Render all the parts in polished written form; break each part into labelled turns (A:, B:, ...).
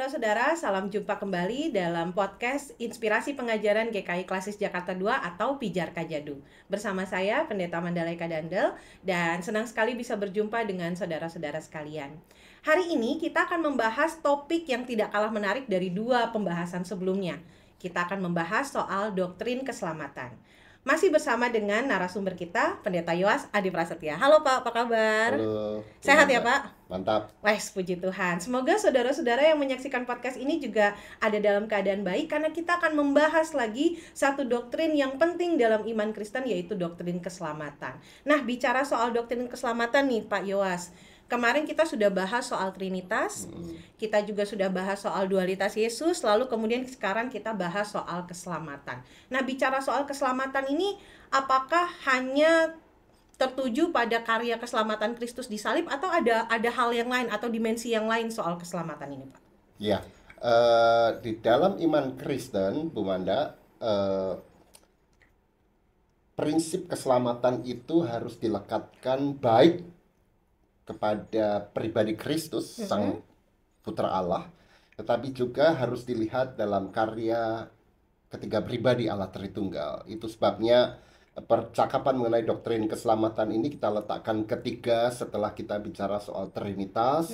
A: saudara-saudara, salam jumpa kembali dalam podcast Inspirasi Pengajaran GKI Klasis Jakarta 2 atau Pijar Kajadu. Bersama saya, Pendeta Mandalaika Dandel, dan senang sekali bisa berjumpa dengan saudara-saudara sekalian. Hari ini kita akan membahas topik yang tidak kalah menarik dari dua pembahasan sebelumnya. Kita akan membahas soal doktrin keselamatan. Masih bersama dengan narasumber kita, Pendeta Yoas Adi Prasetya. Halo Pak, apa kabar?
B: Halo.
A: Sehat ya Pak?
B: Mantap.
A: Wes, puji Tuhan. Semoga saudara-saudara yang menyaksikan podcast ini juga ada dalam keadaan baik, karena kita akan membahas lagi satu doktrin yang penting dalam iman Kristen, yaitu doktrin keselamatan. Nah, bicara soal doktrin keselamatan nih Pak Yoas, kemarin kita sudah bahas soal Trinitas, kita juga sudah bahas soal dualitas Yesus, lalu kemudian sekarang kita bahas soal keselamatan. Nah, bicara soal keselamatan ini, apakah hanya tertuju pada karya keselamatan Kristus di salib, atau ada hal yang lain atau dimensi yang lain soal keselamatan ini, Pak?
B: Ya, di dalam iman Kristen, Bu Manda, prinsip keselamatan itu harus dilekatkan baik kepada pribadi Kristus, Sang Putra Allah, tetapi juga harus dilihat dalam karya ketiga pribadi Allah Tritunggal. Itu sebabnya percakapan mengenai doktrin keselamatan ini kita letakkan ketiga setelah kita bicara soal Trinitas.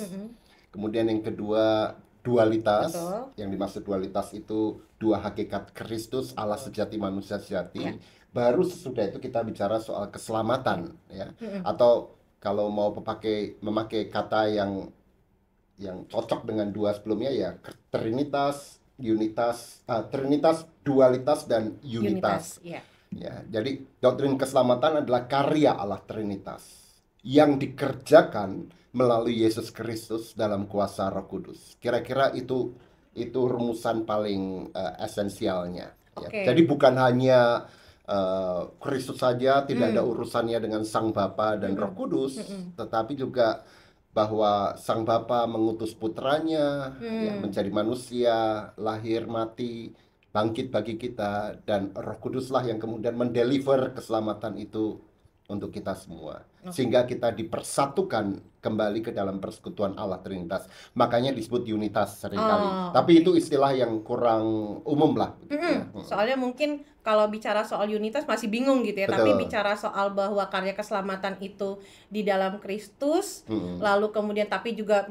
B: Kemudian yang kedua, dualitas.
A: Betul.
B: Yang dimaksud dualitas itu dua hakikat Kristus, Allah sejati, manusia sejati. Baru sesudah itu kita bicara soal keselamatan, ya. Atau kalau mau memakai kata yang cocok dengan dua sebelumnya, ya Trinitas, Trinitas, dualitas, dan unitas. Ya, jadi doktrin keselamatan adalah karya Allah Trinitas yang dikerjakan melalui Yesus Kristus dalam kuasa Roh Kudus. Kira-kira itu rumusan paling esensialnya. Ya. Jadi bukan hanya Kristus saja, tidak ada urusannya dengan Sang Bapa dan Roh Kudus, tetapi juga bahwa Sang Bapa mengutus putranya ya, menjadi manusia, lahir, mati, bangkit bagi kita, dan Roh Kuduslah yang kemudian mendeliver keselamatan itu untuk kita semua. Sehingga kita dipersatukan kembali ke dalam persekutuan Allah Trinitas. Makanya disebut unitas seringkali. Tapi itu istilah yang kurang umum lah.
A: Soalnya mungkin kalau bicara soal unitas masih bingung gitu ya.
B: Betul.
A: Tapi bicara soal bahwa karya keselamatan itu di dalam Kristus, lalu kemudian tapi juga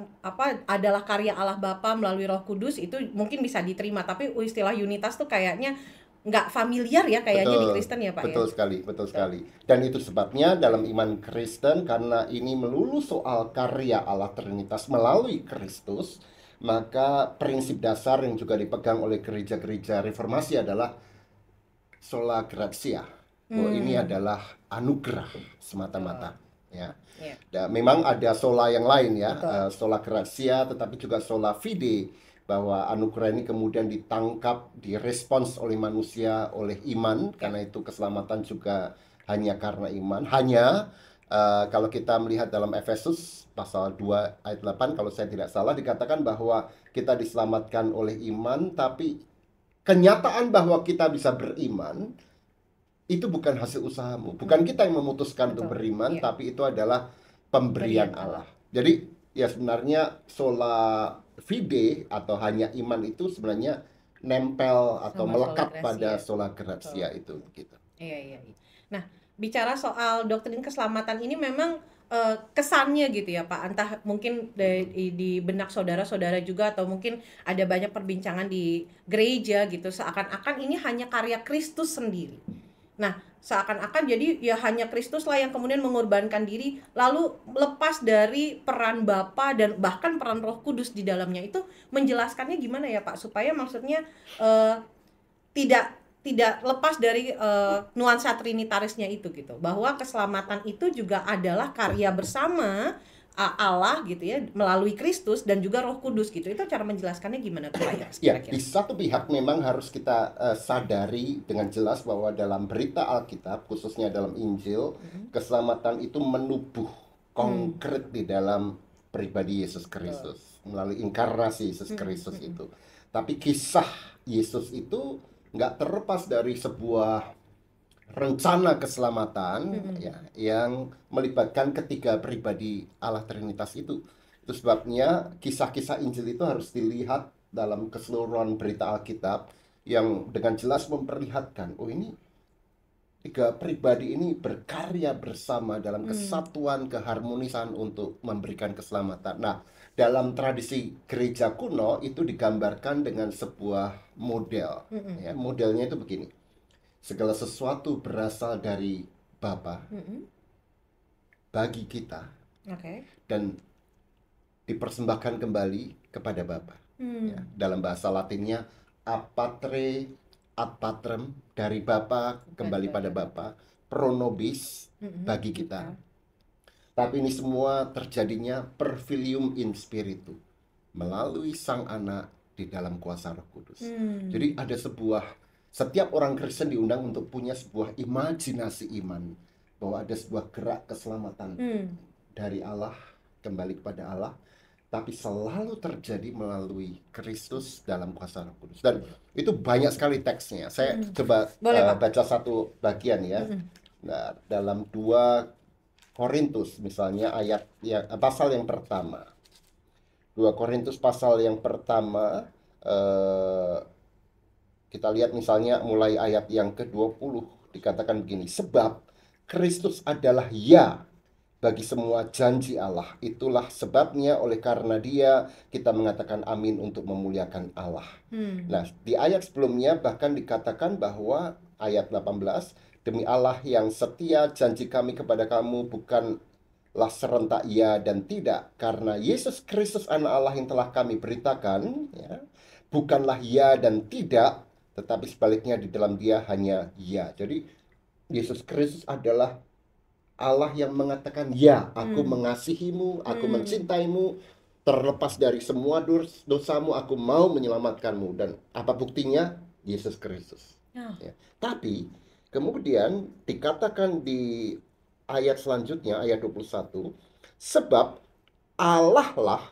A: adalah karya Allah Bapa melalui Roh Kudus, itu mungkin bisa diterima. Tapi istilah unitas tuh kayaknya nggak familiar ya kayaknya di Kristen ya Pak.
B: Betul sekali. Dan itu sebabnya dalam iman Kristen, karena ini melulu soal karya Allah Trinitas melalui Kristus, maka prinsip dasar yang juga dipegang oleh gereja-gereja reformasi adalah sola gratia. Bahwa ini adalah anugerah semata-mata. Ya. Dan memang ada sola yang lain ya, sola gratia, tetapi juga sola fide, bahwa anugerah ini kemudian ditangkap, direspons oleh manusia, oleh iman, karena itu keselamatan juga hanya karena iman. Hanya kalau kita melihat dalam Efesus pasal 2 ayat 8, kalau saya tidak salah, dikatakan bahwa kita diselamatkan oleh iman, tapi kenyataan bahwa kita bisa beriman itu bukan hasil usahamu, bukan kita yang memutuskan untuk beriman, tapi itu adalah pemberian Allah. Jadi ya sebenarnya sola fide atau hanya iman itu sebenarnya nempel atau melekat pada sola gratia itu gitu.
A: Iya. Nah, bicara soal doktrin keselamatan ini memang kesannya gitu ya Pak, entah mungkin di benak saudara-saudara juga, atau mungkin ada banyak perbincangan di gereja gitu, seakan-akan ini hanya karya Kristus sendiri. Nah, seakan-akan jadi ya hanya Kristus lah yang kemudian mengorbankan diri, lalu lepas dari peran Bapa dan bahkan peran Roh Kudus di dalamnya. Itu menjelaskannya gimana ya Pak, supaya maksudnya tidak lepas dari nuansa trinitarisnya itu gitu, bahwa keselamatan itu juga adalah karya bersama Allah gitu ya, melalui Kristus dan juga Roh Kudus gitu. Itu cara menjelaskannya gimana tuh Pak ya?
B: Ya, di satu pihak memang harus kita sadari dengan jelas bahwa dalam berita Alkitab, khususnya dalam Injil, keselamatan itu menubuh konkret di dalam pribadi Yesus Kristus, melalui inkarnasi Yesus Kristus itu. Tapi kisah Yesus itu nggak terlepas dari sebuah rencana keselamatan ya, yang melibatkan ketiga pribadi Allah Trinitas itu. Itu sebabnya kisah-kisah Injil itu harus dilihat dalam keseluruhan berita Alkitab yang dengan jelas memperlihatkan, oh ini tiga pribadi ini berkarya bersama dalam kesatuan, keharmonisan untuk memberikan keselamatan. Nah, dalam tradisi gereja kuno itu digambarkan dengan sebuah model. Ya, modelnya itu begini. Segala sesuatu berasal dari Bapa bagi kita
A: Oke.
B: dan dipersembahkan kembali kepada Bapa. Ya, dalam bahasa Latinnya apatre ad patrem, dari Bapa kembali pada Bapa, pro nobis bagi kita. Tapi ini semua terjadinya per filium in spiritu, melalui Sang Anak di dalam kuasa Roh Kudus. Jadi ada setiap orang Kristen diundang untuk punya sebuah imajinasi iman bahwa ada sebuah gerak keselamatan dari Allah kembali kepada Allah, tapi selalu terjadi melalui Kristus dalam kuasa Roh Kudus. Dan itu banyak sekali teksnya. Saya coba baca satu bagian ya. Nah, dalam 2 Korintus misalnya pasal yang pertama. 2 Korintus pasal yang pertama, kita lihat misalnya mulai ayat yang ke-20 dikatakan begini, sebab Kristus adalah ya bagi semua janji Allah. Itulah sebabnya oleh karena Dia kita mengatakan amin untuk memuliakan Allah. Nah, di ayat sebelumnya bahkan dikatakan bahwa ayat 18, demi Allah yang setia, janji kami kepada kamu bukanlah serentak ya dan tidak, karena Yesus Kristus anak Allah yang telah kami beritakan ya, bukanlah ya dan tidak, tetapi sebaliknya di dalam Dia hanya ya. Jadi Yesus Kristus adalah Allah yang mengatakan, ya, aku mengasihimu, aku mencintaimu, terlepas dari semua dosamu, aku mau menyelamatkanmu. Dan apa buktinya? Yesus Kristus. Ya. Tapi, kemudian dikatakan di ayat selanjutnya, ayat 21, sebab Allah lah,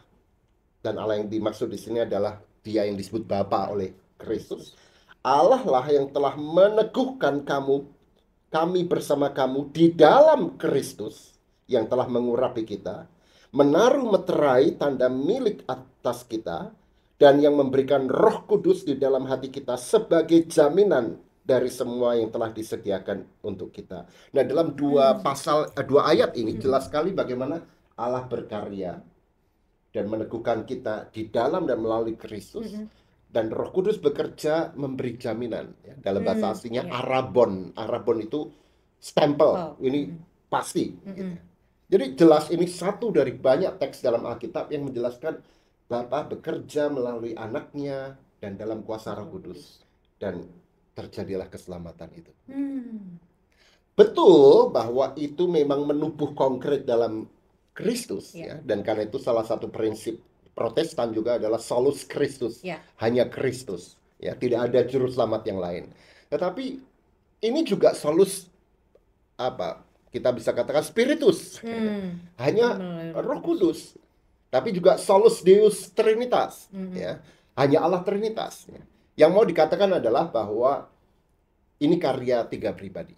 B: dan Allah yang dimaksud di sini adalah Dia yang disebut Bapa oleh Kristus, Allah lah yang telah meneguhkan kami bersama kamu di dalam Kristus yang telah mengurapi kita, menaruh meterai tanda milik atas kita, dan yang memberikan Roh Kudus di dalam hati kita sebagai jaminan dari semua yang telah disediakan untuk kita. Nah, dalam dua ayat ini jelas sekali bagaimana Allah berkarya dan meneguhkan kita di dalam dan melalui Kristus. Dan Roh Kudus bekerja memberi jaminan ya. Dalam bahasa aslinya arabon. Arabon itu stempel. Ini pasti gitu. Jadi jelas ini satu dari banyak teks dalam Alkitab yang menjelaskan Bapa bekerja melalui anaknya dan dalam kuasa Roh Kudus, dan terjadilah keselamatan itu. Betul bahwa itu memang menubuh konkret dalam Kristus ya. Dan karena itu salah satu prinsip Protestan juga adalah solus Christus, hanya Kristus, ya, tidak ada juru selamat yang lain. Tetapi ini juga solus kita bisa katakan spiritus, hanya Roh Kudus. Tapi juga solus Deus Trinitas, ya, hanya Allah Trinitas. Ya. Yang mau dikatakan adalah bahwa ini karya tiga pribadi.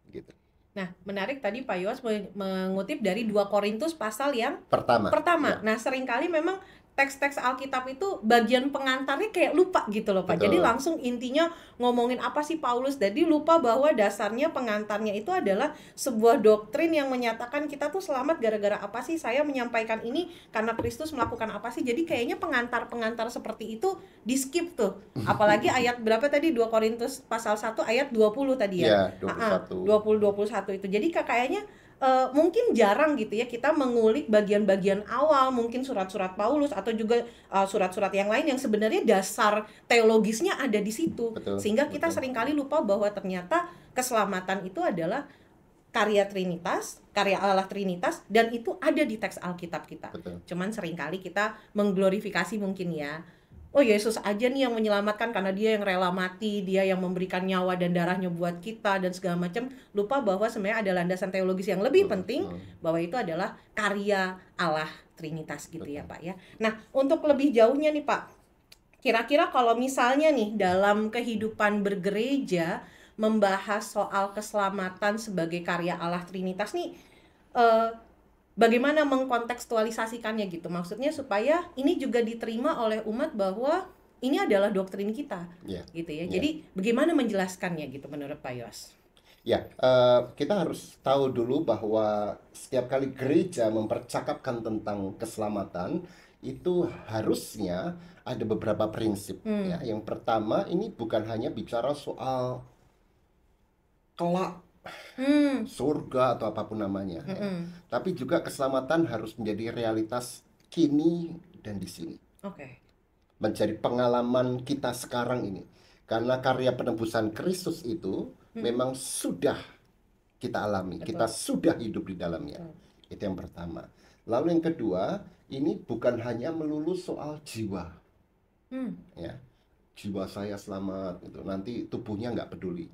B: Gitu.
A: Nah, menarik tadi Pak Yowas mengutip dari 2 Korintus pasal yang pertama. Ya. Nah, seringkali memang teks-teks Alkitab itu bagian pengantarnya kayak lupa gitu loh Pak. Betul. Jadi langsung intinya ngomongin apa sih Paulus. Jadi lupa bahwa dasarnya pengantarnya itu adalah sebuah doktrin yang menyatakan kita tuh selamat gara-gara apa sih. Saya menyampaikan ini karena Kristus melakukan apa sih. Jadi kayaknya pengantar-pengantar seperti itu di skip tuh. Apalagi ayat berapa tadi, 2 Korintus pasal 1 ayat 20 tadi ya.
B: 21.
A: 20-21 itu. Jadi kayaknya mungkin jarang gitu ya kita mengulik bagian-bagian awal, mungkin surat-surat Paulus atau juga surat-surat yang lain yang sebenarnya dasar teologisnya ada di situ. Sehingga kita seringkali lupa bahwa ternyata keselamatan itu adalah karya Trinitas, karya Allah Trinitas, dan itu ada di teks Alkitab kita. Cuman seringkali kita mengglorifikasi mungkin ya. Oh, Yesus aja nih yang menyelamatkan karena Dia yang rela mati, Dia yang memberikan nyawa dan darahnya buat kita dan segala macam. Lupa bahwa sebenarnya ada landasan teologis yang lebih penting, bahwa itu adalah karya Allah Trinitas gitu ya Pak ya. Nah, untuk lebih jauhnya nih Pak, kira-kira kalau misalnya nih dalam kehidupan bergereja membahas soal keselamatan sebagai karya Allah Trinitas nih, bagaimana mengkontekstualisasikannya gitu. Maksudnya supaya ini juga diterima oleh umat bahwa ini adalah doktrin kita,
B: Ya,
A: gitu ya.
B: ya.
A: Jadi bagaimana menjelaskannya gitu menurut Pak Yos?
B: Ya, kita harus tahu dulu bahwa setiap kali gereja mempercakapkan tentang keselamatan, itu harusnya ada beberapa prinsip ya. Yang pertama, ini bukan hanya bicara soal kelak surga atau apapun namanya ya. Tapi juga keselamatan harus menjadi realitas kini dan di sini.
A: Oke.
B: Menjadi pengalaman kita sekarang ini. Karena karya penebusan Kristus itu memang sudah kita alami, kita sudah hidup di dalamnya. Itu yang pertama. Lalu yang kedua, ini bukan hanya melulu soal jiwa, ya. Jiwa saya selamat, gitu. Nanti tubuhnya nggak peduli.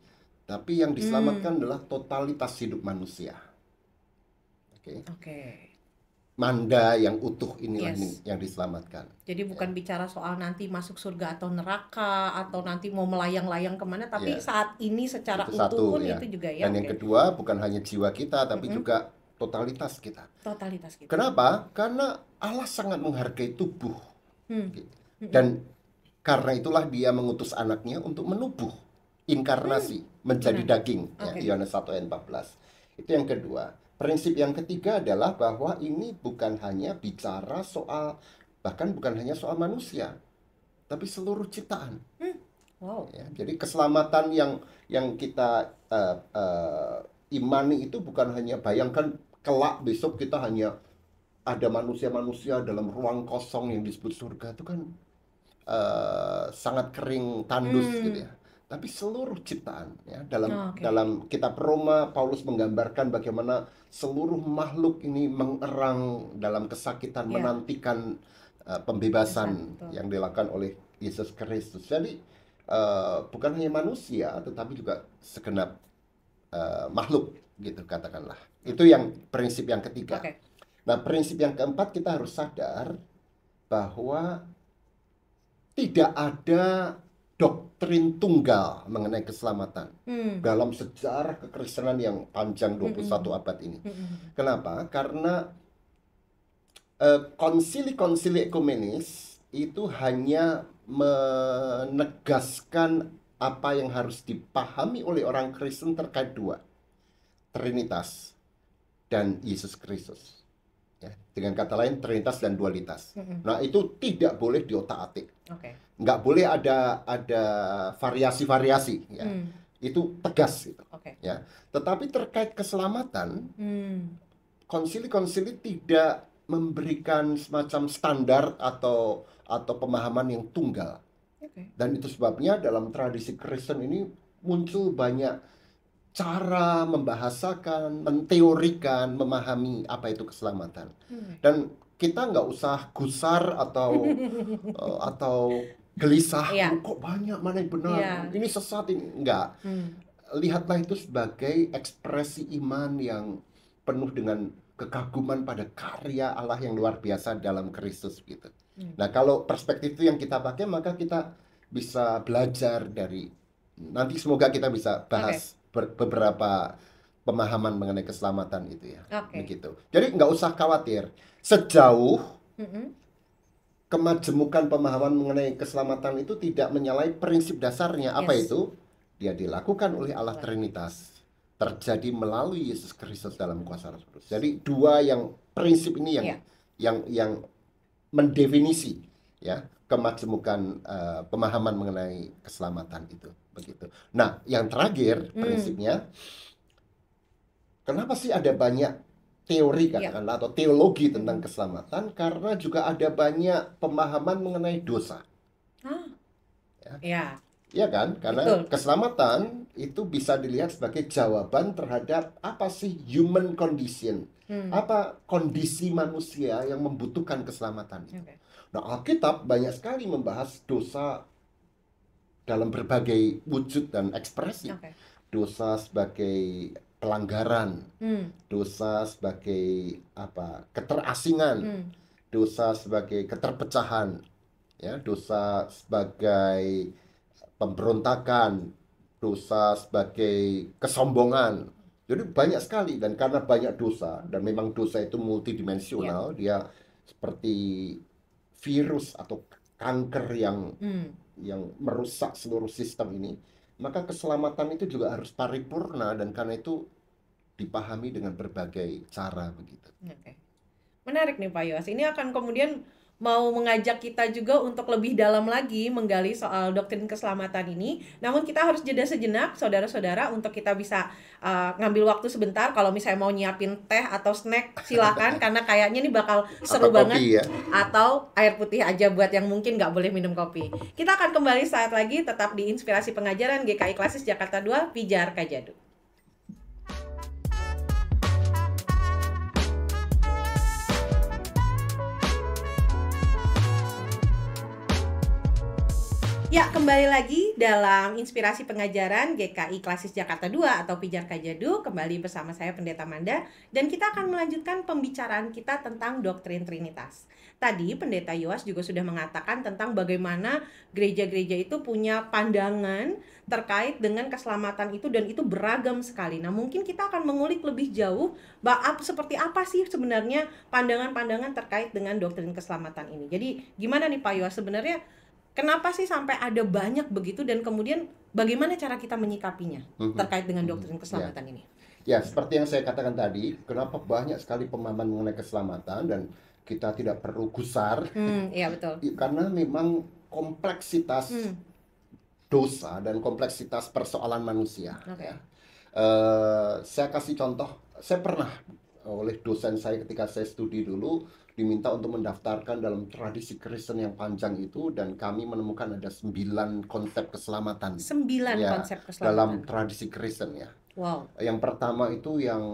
B: Tapi yang diselamatkan adalah totalitas hidup manusia. Oke.
A: Oke.
B: Manda yang utuh inilah
A: Yes.
B: yang diselamatkan.
A: Jadi bukan bicara soal nanti masuk surga atau neraka atau nanti mau melayang-layang kemana, tapi
B: Ya.
A: saat ini secara
B: Itu
A: utuh
B: satu
A: pun
B: ya.
A: itu juga ya.
B: Dan yang
A: Oke.
B: kedua bukan hanya jiwa kita, tapi juga totalitas kita.
A: Totalitas kita.
B: Kenapa? Karena Allah sangat menghargai tubuh.
A: Hmm.
B: Dan karena itulah dia mengutus anaknya untuk menubuh, inkarnasi, menjadi daging. Ya,
A: Oke.
B: Yohanes 1 ayat 14. Itu yang kedua. Prinsip yang ketiga adalah bahwa ini bukan hanya bicara soal, bahkan bukan hanya soal manusia, tapi seluruh ciptaan.
A: Wow.
B: Ya, jadi keselamatan yang kita imani itu bukan hanya bayangkan kelak besok kita hanya ada manusia-manusia dalam ruang kosong yang disebut surga, itu kan sangat kering, tandus gitu ya. Tapi seluruh ciptaan ya, dalam kitab Roma, Paulus menggambarkan bagaimana seluruh makhluk ini mengerang dalam kesakitan, menantikan pembebasan yang dilakukan oleh Yesus Kristus. Jadi bukan hanya manusia, tetapi juga segenap makhluk gitu katakanlah. Itu yang prinsip yang ketiga.
A: Oke.
B: Nah, prinsip yang keempat, kita harus sadar bahwa tidak ada doktrin tunggal mengenai keselamatan dalam sejarah kekristenan yang panjang 21 abad ini. Kenapa? Karena konsili-konsili ekumenis itu hanya menegaskan apa yang harus dipahami oleh orang Kristen terkait dua, Trinitas dan Yesus Kristus. Ya, dengan kata lain, Trinitas dan dualitas. Nah, itu tidak boleh diotak-atik. Nggak boleh ada variasi-variasi. Ya. Itu tegas. Gitu. Ya. Tetapi terkait keselamatan, konsili-konsili tidak memberikan semacam standar atau pemahaman yang tunggal. Dan itu sebabnya dalam tradisi Kristen ini muncul banyak cara membahasakan, menteorikan, memahami apa itu keselamatan. Dan kita nggak usah gusar atau gelisah, kok banyak mana yang benar, ini sesat, ini enggak. Lihatlah itu sebagai ekspresi iman yang penuh dengan kekaguman pada karya Allah yang luar biasa dalam Kristus gitu. Nah, kalau perspektif itu yang kita pakai, maka kita bisa belajar dari, nanti semoga kita bisa bahas beberapa pemahaman mengenai keselamatan itu ya. Begitu. Jadi nggak usah khawatir. Sejauh kemajemukan pemahaman mengenai keselamatan itu tidak menyalahi prinsip dasarnya. Apa itu? Dia dilakukan oleh Allah Trinitas, terjadi melalui Yesus Kristus dalam kuasa Roh Kudus. Jadi dua yang prinsip ini yang mendefinisi ya kemajemukan pemahaman mengenai keselamatan itu. Begitu. Nah, yang terakhir prinsipnya, kenapa sih ada banyak teori katakanlah atau teologi tentang keselamatan? Karena juga ada banyak pemahaman mengenai dosa. Ya kan? Karena keselamatan itu bisa dilihat sebagai jawaban terhadap apa sih human condition. Apa kondisi manusia yang membutuhkan keselamatan itu. Nah, Alkitab banyak sekali membahas dosa dalam berbagai wujud dan ekspresi. Dosa sebagai pelanggaran, dosa sebagai keterasingan, dosa sebagai keterpecahan, ya, dosa sebagai pemberontakan, dosa sebagai kesombongan, Jadi banyak sekali, dan karena banyak dosa, dan memang dosa itu
A: Ya.
B: multidimensional, dia seperti virus atau kanker
A: Hmm.
B: yang merusak seluruh sistem ini, maka keselamatan itu juga harus paripurna, dan karena itu dipahami dengan berbagai cara begitu.
A: Oke. Menarik nih Pak Yos. Ini akan kemudian mau mengajak kita juga untuk lebih dalam lagi menggali soal doktrin keselamatan ini. Namun kita harus jeda sejenak, saudara-saudara, untuk kita bisa ngambil waktu sebentar. Kalau misalnya mau nyiapin teh atau snack, silakan, karena kayaknya ini bakal
B: Atau
A: seru banget.
B: kopi ya.
A: Atau air putih aja buat yang mungkin nggak boleh minum kopi. Kita akan kembali saat lagi, tetap di Inspirasi Pengajaran GKI Klasis Jakarta 2, Pijar Kajadu. Ya, kembali lagi dalam Inspirasi Pengajaran GKI Klasis Jakarta 2 atau Pijar Kajadu. Kembali bersama saya Pendeta Manda, dan kita akan melanjutkan pembicaraan kita tentang doktrin Trinitas. Tadi Pendeta Yoas juga sudah mengatakan tentang bagaimana gereja-gereja itu punya pandangan terkait dengan keselamatan itu, dan itu beragam sekali. Nah, mungkin kita akan mengulik lebih jauh seperti apa sih sebenarnya pandangan-pandangan terkait dengan doktrin keselamatan ini. Jadi gimana nih Pak Yoas, sebenarnya kenapa sih sampai ada banyak begitu, dan kemudian bagaimana cara kita menyikapinya terkait dengan doktrin
B: Ya.
A: keselamatan ini?
B: Ya, seperti yang saya katakan tadi, kenapa banyak sekali pemahaman mengenai keselamatan, dan kita tidak perlu gusar,
A: Iya betul.
B: karena memang kompleksitas dosa dan kompleksitas persoalan manusia.
A: Oke.
B: Ya. Saya kasih contoh, saya pernah oleh dosen saya ketika saya studi dulu diminta untuk mendaftarkan dalam tradisi Kristen yang panjang itu, dan kami menemukan ada 9 konsep keselamatan
A: 9
B: ya,
A: konsep
B: dalam
A: keselamatan.
B: tradisi Kristen ya.
A: Wow.
B: Yang pertama itu yang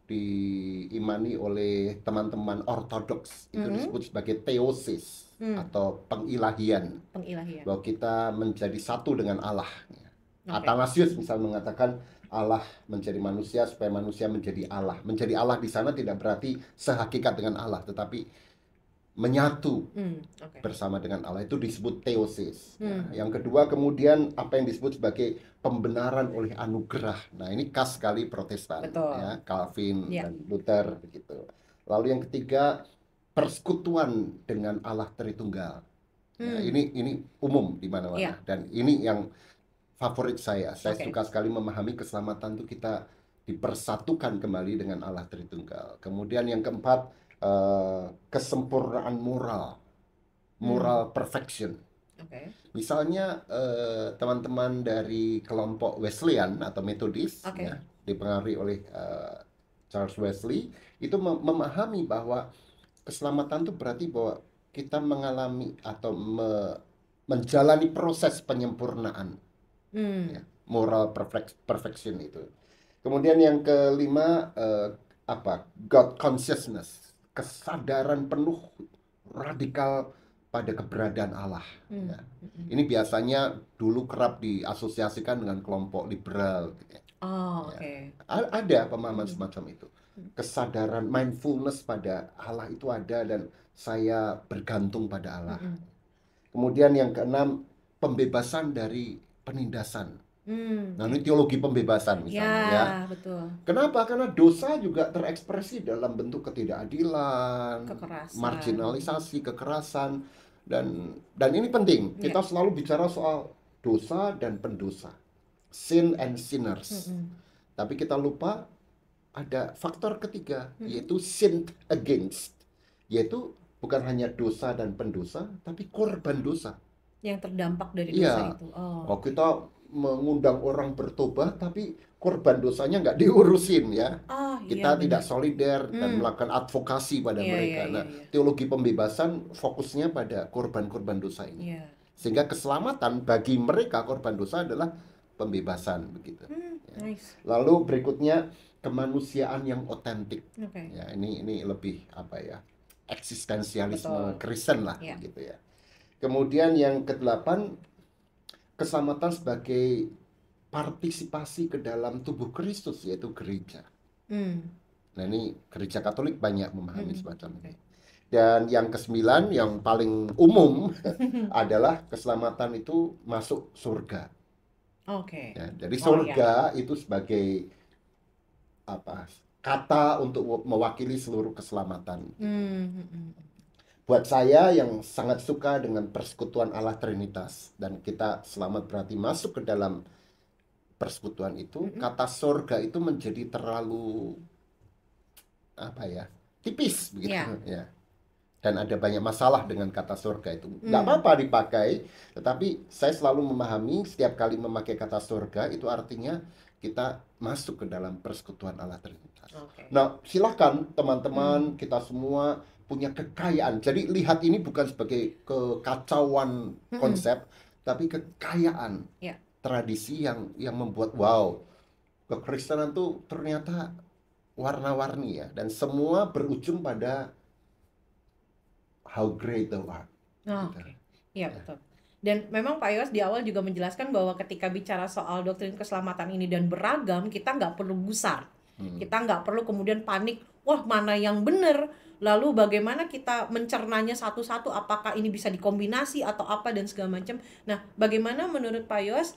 B: diimani oleh teman-teman ortodoks, itu disebut sebagai theosis atau pengilahian,
A: Pengilahian.
B: bahwa kita menjadi satu dengan Allah.
A: Oke.
B: Athanasius misal mengatakan Allah menjadi manusia supaya manusia menjadi Allah. Menjadi Allah di sana tidak berarti sehakikat dengan Allah, tetapi menyatu
A: Oke.
B: bersama dengan Allah, itu disebut theosis. Nah, yang kedua kemudian apa yang disebut sebagai pembenaran oleh anugerah. Nah, ini khas sekali Protestan,
A: Betul.
B: ya, Calvin
A: Ya.
B: dan Luther begitu. Lalu yang ketiga persekutuan dengan Allah Tritunggal. Nah, ini umum di mana-mana,
A: Ya.
B: dan ini yang favorit saya. Saya
A: Oke.
B: suka sekali memahami keselamatan itu kita dipersatukan kembali dengan Allah Tritunggal. Kemudian yang keempat, kesempurnaan moral perfection.
A: Oke.
B: Misalnya teman-teman dari kelompok Wesleyan atau Methodist,
A: Oke.
B: ya, dipengaruhi oleh Charles Wesley, itu memahami bahwa keselamatan itu berarti bahwa kita mengalami atau menjalani proses penyempurnaan, ya, moral perfection itu. Kemudian yang kelima, God consciousness, kesadaran penuh radikal pada keberadaan Allah. Ya. Ini biasanya dulu kerap diasosiasikan dengan kelompok liberal.
A: Oh,
B: Ya.
A: oke.
B: Ada pemahaman semacam itu. Kesadaran mindfulness pada Allah itu ada, dan saya bergantung pada Allah. Kemudian yang keenam, pembebasan dari penindasan. Nah, ini teologi pembebasan misalnya, ya.
A: Betul.
B: Kenapa? Karena dosa juga terekspresi dalam bentuk ketidakadilan,
A: Kekerasan.
B: marginalisasi, kekerasan, dan ini penting. Kita selalu bicara soal dosa dan pendosa, sin and sinners. Tapi kita lupa ada faktor ketiga, yaitu sin against, yaitu bukan hanya dosa dan pendosa, tapi korban dosa
A: yang terdampak dari
B: Iya.
A: dosa itu. Oh.
B: Kalau kita mengundang orang bertobat, tapi korban dosanya nggak diurusin, ya.
A: Oh,
B: Kita
A: iya,
B: tidak
A: benar.
B: solider dan melakukan advokasi pada
A: Iya,
B: mereka.
A: iya,
B: Nah,
A: iya.
B: teologi pembebasan fokusnya pada korban-korban dosa ini.
A: Iya.
B: Sehingga keselamatan bagi mereka korban dosa adalah pembebasan begitu.
A: Nice.
B: Lalu berikutnya kemanusiaan yang otentik.
A: Oke.
B: Ya, ini lebih eksistensialisme
A: Betul.
B: Kristen lah,
A: Iya.
B: gitu ya. Kemudian yang kedelapan, keselamatan sebagai partisipasi ke dalam tubuh Kristus, yaitu gereja. Nah, ini gereja Katolik banyak memahami semacam ini. Dan yang kesembilan, yang paling umum adalah keselamatan itu masuk surga.
A: Oke.
B: Ya, jadi
A: Oh,
B: surga itu sebagai kata untuk mewakili seluruh keselamatan.
A: Hmm.
B: Buat saya yang sangat suka dengan persekutuan Allah Trinitas, dan kita selamat berarti masuk ke dalam persekutuan itu, kata surga itu menjadi terlalu tipis begitu ya. Dan ada banyak masalah dengan kata surga itu. Nggak apa-apa dipakai, tetapi saya selalu memahami setiap kali memakai kata surga itu artinya kita masuk ke dalam persekutuan Allah Trinitas. Nah, silakan teman-teman, kita semua punya kekayaan. Jadi lihat ini bukan sebagai kekacauan konsep, tapi kekayaan tradisi yang membuat wow, kekristenan tuh ternyata warna-warni ya, dan semua berujung pada how great thou art.
A: Iya, betul. Dan memang Pak Yos di awal juga menjelaskan bahwa ketika bicara soal doktrin keselamatan ini dan beragam, kita nggak perlu gusar. Kita nggak perlu kemudian panik, wah mana yang benar, lalu bagaimana kita mencernanya satu-satu, apakah ini bisa dikombinasi atau apa dan segala macam. Nah, bagaimana menurut Pak Yos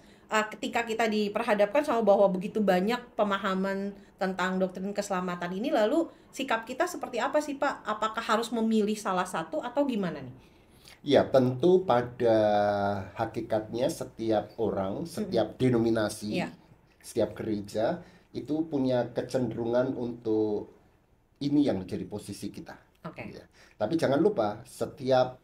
A: ketika kita diperhadapkan sama bahwa begitu banyak pemahaman tentang doktrin keselamatan ini, lalu sikap kita seperti apa sih Pak? Apakah harus memilih salah satu atau gimana nih?
B: Ya, tentu pada hakikatnya setiap orang, setiap denominasi, setiap gereja itu punya kecenderungan untuk ini yang menjadi posisi kita. Ya. Tapi jangan lupa, setiap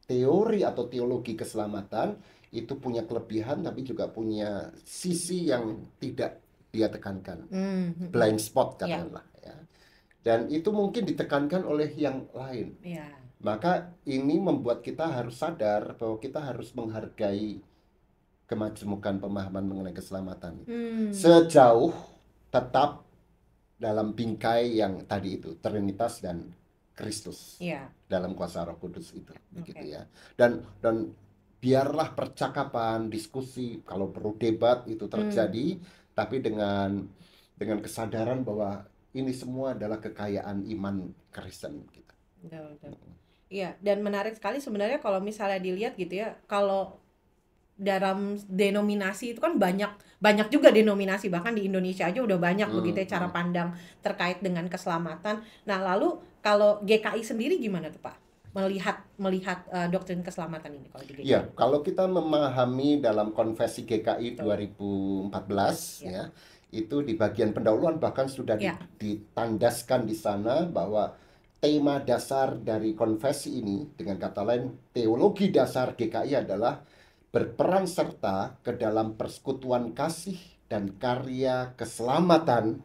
B: teori atau teologi keselamatan itu punya kelebihan, tapi juga punya sisi yang tidak dia tekankan. Blind spot katakanlah. Ya. Dan itu mungkin ditekankan oleh yang lain. Maka ini membuat kita harus sadar bahwa kita harus menghargai kemajemukan pemahaman mengenai keselamatan. Sejauh tetap dalam bingkai yang tadi itu, Trinitas dan Kristus. Dalam kuasa Roh Kudus itu, begitu ya. Dan biarlah percakapan, diskusi, kalau perlu debat itu terjadi, tapi dengan kesadaran bahwa ini semua adalah kekayaan iman Kristen kita.
A: Iya, dan menarik sekali sebenarnya kalau misalnya dilihat gitu ya, kalau dalam denominasi itu kan banyak juga denominasi, bahkan di Indonesia aja udah banyak begitu ya cara pandang terkait dengan keselamatan. Nah, lalu kalau GKI sendiri gimana tuh Pak? Melihat doktrin keselamatan ini kalau di GKI?
B: Ya, kalau kita memahami dalam konfesi GKI 2014 ya, itu di bagian pendahuluan bahkan sudah ditandaskan di sana bahwa tema dasar dari konfesi ini, dengan kata lain teologi dasar GKI adalah berperan serta ke dalam persekutuan kasih dan karya keselamatan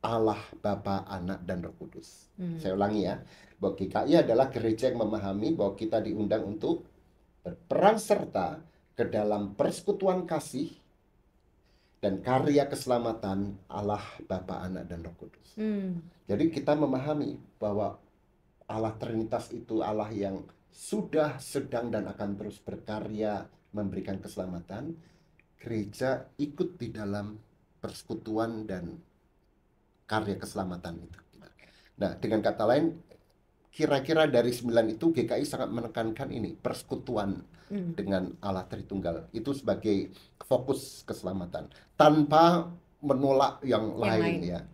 B: Allah Bapa, Anak, dan Roh Kudus. Saya ulangi ya, bahwa GKI adalah gereja yang memahami bahwa kita diundang untuk berperan serta ke dalam persekutuan kasih dan karya keselamatan Allah Bapa, Anak, dan Roh Kudus. Jadi kita memahami bahwa Allah Trinitas itu Allah yang sudah, sedang, dan akan terus berkarya memberikan keselamatan. Gereja ikut di dalam persekutuan dan karya keselamatan itu. Nah, dengan kata lain, kira-kira dari 9 itu GKI sangat menekankan ini, persekutuan dengan Allah Tritunggal itu sebagai fokus keselamatan, tanpa menolak yang lain ya.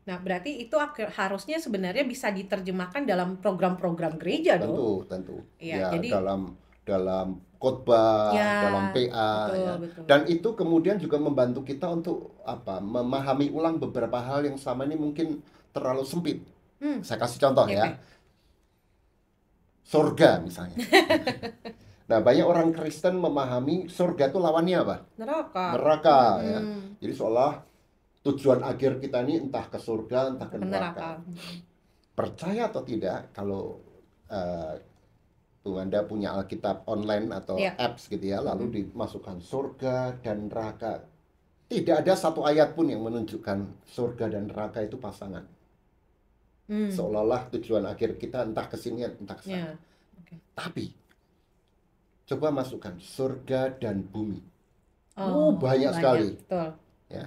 A: Nah berarti itu harusnya sebenarnya bisa diterjemahkan dalam program-program gereja dong.
B: Tentu.
A: Ya, jadi
B: dalam khotbah, dalam PA, betul. Dan itu kemudian juga membantu kita untuk memahami ulang beberapa hal yang selama ini mungkin terlalu sempit. Saya kasih contoh ya. Surga misalnya. Nah, banyak orang Kristen memahami surga itu lawannya apa? Neraka ya. Jadi seolah tujuan akhir kita ini entah ke surga, entah ke neraka. Percaya atau tidak, kalau Anda punya Alkitab online atau apps gitu ya, lalu dimasukkan surga dan neraka, tidak ada satu ayat pun yang menunjukkan surga dan neraka itu pasangan. Seolah-olah tujuan akhir kita entah ke sini entah ke sana. Tapi coba masukkan surga dan bumi. Banyak sekali.
A: Betul.
B: Ya.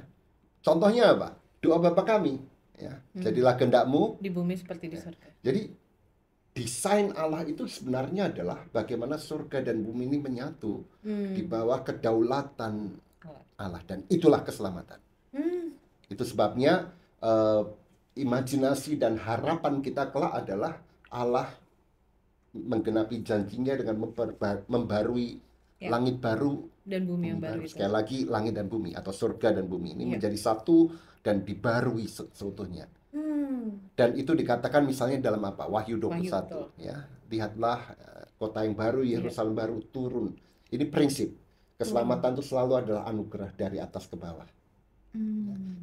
B: Contohnya apa? Doa Bapa kami, ya. Jadilah kehendakmu
A: di bumi seperti di surga.
B: Jadi desain Allah itu sebenarnya adalah bagaimana surga dan bumi ini menyatu di bawah kedaulatan Allah, dan itulah keselamatan. Itu sebabnya imajinasi dan harapan kita kelak adalah Allah menggenapi janjinya dengan membarui
A: Ya,
B: langit baru,
A: dan bumi yang
B: bumi
A: baru
B: baru.
A: itu.
B: Sekali lagi, langit dan bumi atau surga dan bumi ini
A: Ya.
B: menjadi satu dan dibarui seutuhnya. Dan itu dikatakan misalnya dalam apa? Wahyu
A: Wahyu,
B: 21
A: betul.
B: ya. Lihatlah kota yang baru,
A: Iya.
B: Yerusalem baru turun. Ini prinsip. Keselamatan itu selalu adalah anugerah dari atas ke bawah.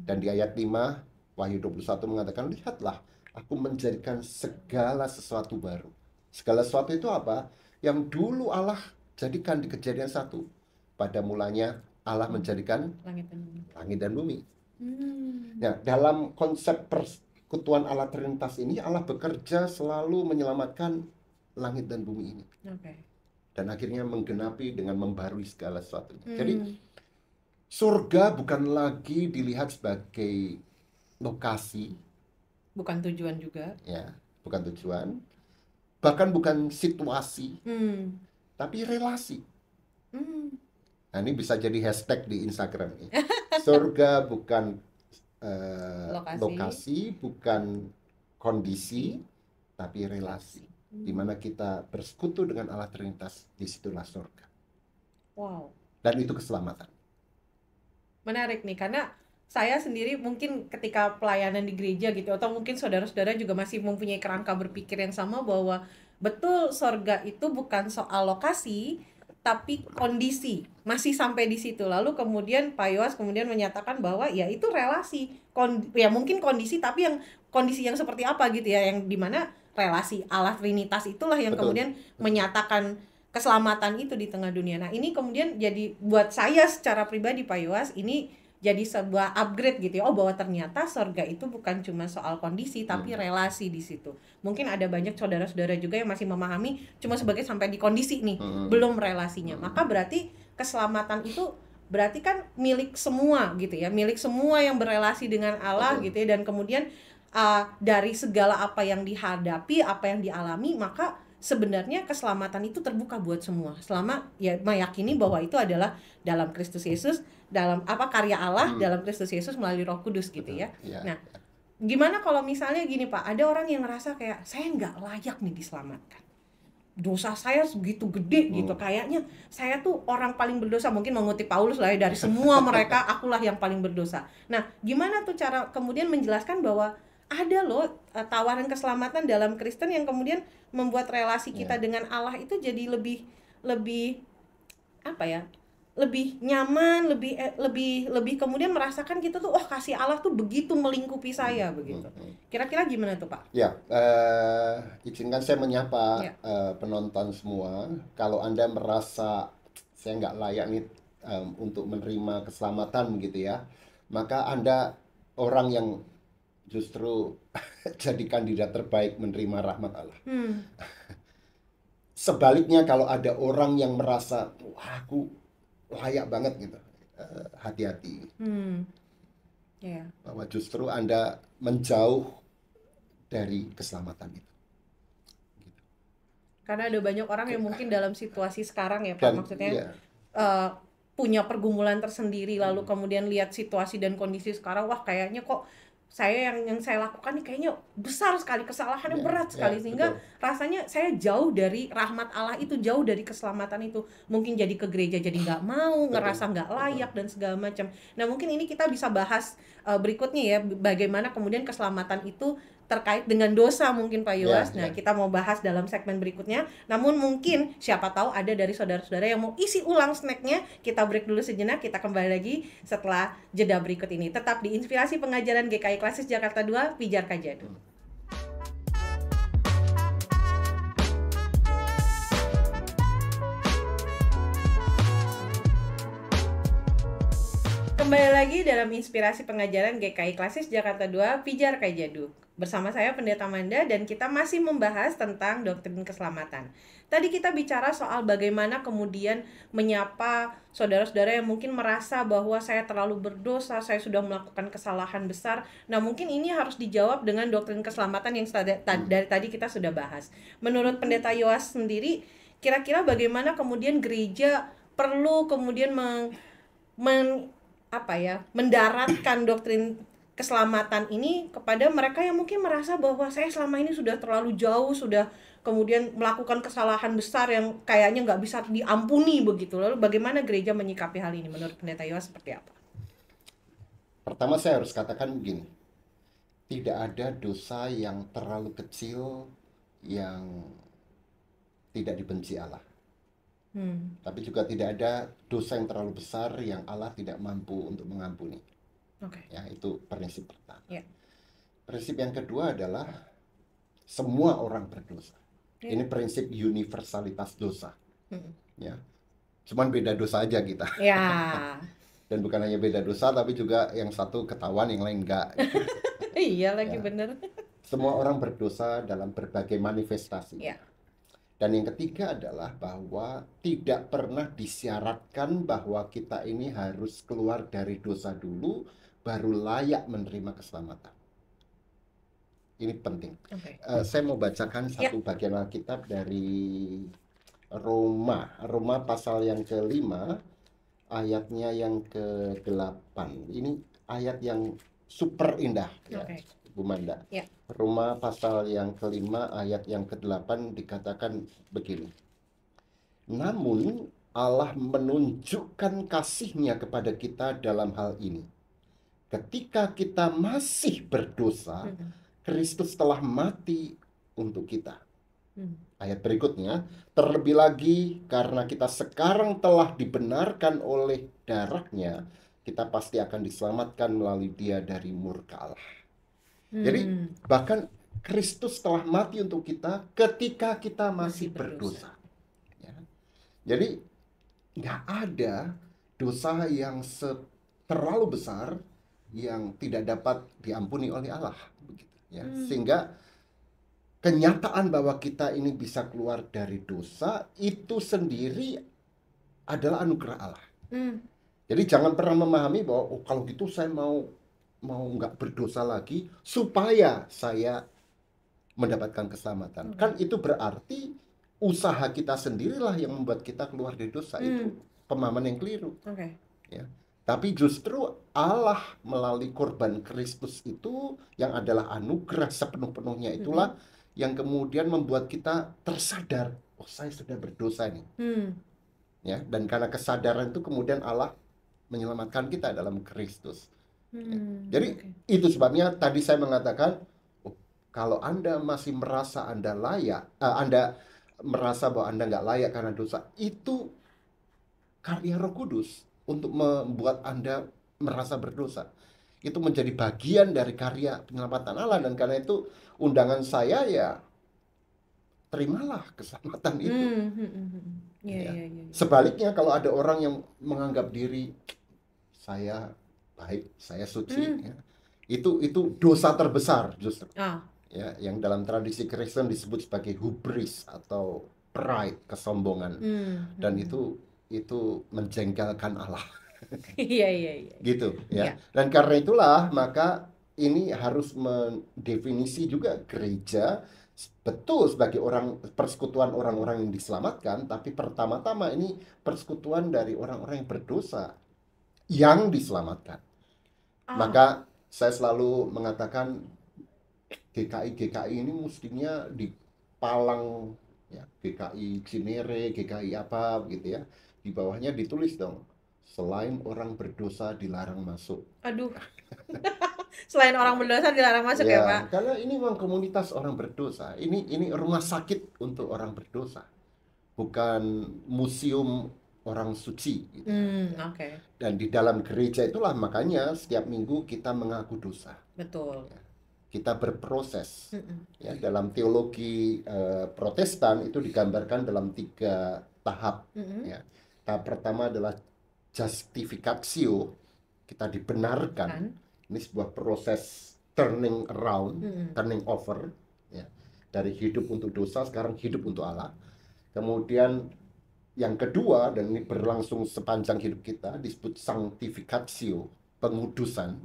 B: Dan di ayat 5 Wahyu 21 mengatakan, lihatlah, aku menjadikan segala sesuatu baru. Segala sesuatu itu apa? Yang dulu Allah jadikan di Kejadian 1. Pada mulanya Allah menjadikan
A: Langit dan bumi.
B: langit dan bumi. Nah, dalam konsep persekutuan Allah Trinitas ini, Allah bekerja selalu menyelamatkan langit dan bumi ini.
A: Oke.
B: Dan akhirnya menggenapi dengan membarui segala sesuatunya. Jadi, surga bukan lagi dilihat sebagai lokasi,
A: Bukan tujuan juga.
B: ya, bukan tujuan, bahkan bukan situasi, tapi relasi. Nah, ini bisa jadi hashtag di Instagram nih. Surga bukan lokasi, bukan kondisi, tapi relasi. Di mana kita bersekutu dengan Allah Trinitas, disitulah surga.
A: Wow.
B: Dan itu keselamatan.
A: Menarik nih, karena saya sendiri mungkin ketika pelayanan di gereja gitu, atau mungkin saudara-saudara juga masih mempunyai kerangka berpikir yang sama bahwa betul surga itu bukan soal lokasi, tapi kondisi. Masih sampai di situ. Lalu kemudian Pak Yowas kemudian menyatakan bahwa ya itu relasi. Ya mungkin kondisi, tapi yang kondisi yang seperti apa gitu ya, yang dimana relasi Allah Trinitas itulah yang
B: Betul.
A: kemudian menyatakan keselamatan itu di tengah dunia. Nah, ini kemudian jadi buat saya secara pribadi Pak Yowas, ini jadi sebuah upgrade gitu ya. Oh, bahwa ternyata surga itu bukan cuma soal kondisi, tapi relasi di situ. Mungkin ada banyak saudara-saudara juga yang masih memahami cuma sebagai sampai di kondisi nih, belum relasinya. Maka berarti keselamatan itu berarti kan milik semua gitu ya, milik semua yang berelasi dengan Allah gitu ya. Dan kemudian dari segala apa yang dihadapi, apa yang dialami, maka sebenarnya keselamatan itu terbuka buat semua selama ya meyakini bahwa itu adalah dalam Kristus Yesus, dalam karya Allah dalam Kristus Yesus melalui Roh Kudus gitu ya. Nah, gimana kalau misalnya gini Pak, ada orang yang ngerasa kayak saya nggak layak nih diselamatkan, dosa saya segitu gede gitu, kayaknya saya tuh orang paling berdosa, mungkin mengutip Paulus lah ya, dari semua mereka akulah yang paling berdosa. Nah, gimana tuh cara kemudian menjelaskan bahwa ada loh tawaran keselamatan dalam Kristen yang kemudian membuat relasi kita dengan Allah itu jadi lebih apa ya, lebih nyaman, lebih kemudian merasakan kita tuh kasih Allah tuh begitu melingkupi saya begitu. Kira-kira gimana tuh Pak?
B: Ya, izinkan saya menyapa penonton semua. Kalau Anda merasa saya nggak layak nih untuk menerima keselamatan gitu ya, maka Anda orang yang justru jadi kandidat terbaik menerima rahmat Allah. Sebaliknya kalau ada orang yang merasa, wah aku layak banget gitu, hati-hati. Bahwa justru Anda menjauh dari keselamatan itu.
A: Karena ada banyak orang yang mungkin dalam situasi sekarang ya Pak, maksudnya punya pergumulan tersendiri, lalu kemudian lihat situasi dan kondisi sekarang, wah kayaknya kok saya yang saya lakukan nih kayaknya besar sekali, kesalahannya berat sekali, sehingga rasanya saya jauh dari rahmat Allah itu, jauh dari keselamatan itu. Mungkin jadi ke gereja jadi nggak mau, ngerasa nggak layak dan segala macam. Nah, mungkin ini kita bisa bahas berikutnya ya, bagaimana kemudian keselamatan itu terkait dengan dosa mungkin Pak Yowas. Nah, kita mau bahas dalam segmen berikutnya. Namun mungkin siapa tahu ada dari saudara-saudara yang mau isi ulang snacknya. Kita break dulu sejenak, kita kembali lagi setelah jeda berikut ini. Tetap di Inspirasi Pengajaran GKI Klasis Jakarta 2, Pijar Kajadu. Kembali lagi dalam Inspirasi Pengajaran GKI Klasis Jakarta 2, Pijar Kajadu. Bersama saya Pendeta Manda dan kita masih membahas tentang doktrin keselamatan. Tadi kita bicara soal bagaimana kemudian menyapa saudara-saudara yang mungkin merasa bahwa saya terlalu berdosa, saya sudah melakukan kesalahan besar. Nah, mungkin ini harus dijawab dengan doktrin keselamatan yang dari tadi kita sudah bahas. Menurut Pendeta Yowas sendiri, kira-kira bagaimana kemudian gereja perlu kemudian mendaratkan doktrin keselamatan ini kepada mereka yang mungkin merasa bahwa saya selama ini sudah terlalu jauh, sudah kemudian melakukan kesalahan besar yang kayaknya nggak bisa diampuni begitu. Lalu bagaimana gereja menyikapi hal ini menurut Pendeta Yowas seperti apa?
B: Pertama saya harus katakan begini, tidak ada dosa yang terlalu kecil yang tidak dibenci Allah. Tapi juga tidak ada dosa yang terlalu besar yang Allah tidak mampu untuk mengampuni. Ya, itu prinsip pertama. Prinsip yang kedua adalah semua orang berdosa. Ini prinsip universalitas dosa. Ya, cuman beda dosa aja kita. Dan bukan hanya beda dosa, tapi juga yang satu ketahuan, yang lain enggak.
A: Iya lagi bener.
B: Semua orang berdosa dalam berbagai manifestasi. Dan yang ketiga adalah bahwa tidak pernah disyaratkan bahwa kita ini harus keluar dari dosa dulu, baru layak menerima keselamatan. Ini penting. Saya mau bacakan satu bagian Alkitab dari Roma pasal yang ke-5, ayatnya yang ke-8. Ini ayat yang super indah, ya, Bu Manda. Roma pasal yang ke-5 ayat yang ke-8 dikatakan begini. Namun Allah menunjukkan kasih-Nya kepada kita dalam hal ini. Ketika kita masih berdosa, Kristus telah mati untuk kita. Ayat berikutnya, terlebih lagi karena kita sekarang telah dibenarkan oleh darah-Nya, kita pasti akan diselamatkan melalui Dia dari murka Allah. Jadi bahkan Kristus telah mati untuk kita ketika kita masih berdosa. Ya. Jadi nggak ada dosa yang terlalu besar yang tidak dapat diampuni oleh Allah, begitu. Ya. Sehingga kenyataan bahwa kita ini bisa keluar dari dosa itu sendiri adalah anugerah Allah. Jadi jangan pernah memahami bahwa kalau gitu saya mau nggak berdosa lagi supaya saya mendapatkan keselamatan. Kan itu berarti usaha kita sendirilah yang membuat kita keluar dari dosa. Itu pemahaman yang keliru. Ya. Tapi justru Allah melalui korban Kristus itu yang adalah anugerah sepenuh-penuhnya itulah yang kemudian membuat kita tersadar, oh saya sudah berdosa nih. Ya, dan karena kesadaran itu kemudian Allah menyelamatkan kita dalam Kristus. Jadi itu sebabnya tadi saya mengatakan, kalau Anda masih merasa Anda layak, Anda merasa bahwa Anda nggak layak karena dosa, itu karya Roh Kudus untuk membuat Anda merasa berdosa. Itu menjadi bagian dari karya penyelamatan Allah, dan karena itu undangan saya ya terimalah keselamatan itu. Sebaliknya kalau ada orang yang menganggap diri saya baik, saya suci, ya, itu dosa terbesar justru. Ya, yang dalam tradisi Kristen disebut sebagai hubris atau pride, kesombongan. Dan itu menjengkelkan Allah. Gitu ya. Dan karena itulah maka ini harus mendefinisi juga gereja betul sebagai persekutuan orang-orang yang diselamatkan, tapi pertama-tama ini persekutuan dari orang-orang yang berdosa yang diselamatkan. Maka saya selalu mengatakan GKI ini mestinya dipalang, ya, GKI Cinere, GKI apa begitu ya. Di bawahnya ditulis dong, selain orang berdosa dilarang masuk.
A: Aduh. Selain orang berdosa dilarang masuk ya, Pak?
B: Karena ini memang komunitas orang berdosa. Ini rumah sakit untuk orang berdosa. Bukan museum orang suci gitu. Dan di dalam gereja itulah makanya setiap minggu kita mengaku dosa.
A: Betul.
B: Ya. Kita berproses. Ya, dalam teologi Protestan itu digambarkan dalam 3 tahap. Ya. Tahap pertama adalah justificatio, kita dibenarkan. Ini sebuah proses turning around, turning over, ya. Dari hidup untuk dosa sekarang hidup untuk Allah. Kemudian yang kedua, dan ini berlangsung sepanjang hidup kita, disebut sanctificatio, pengudusan.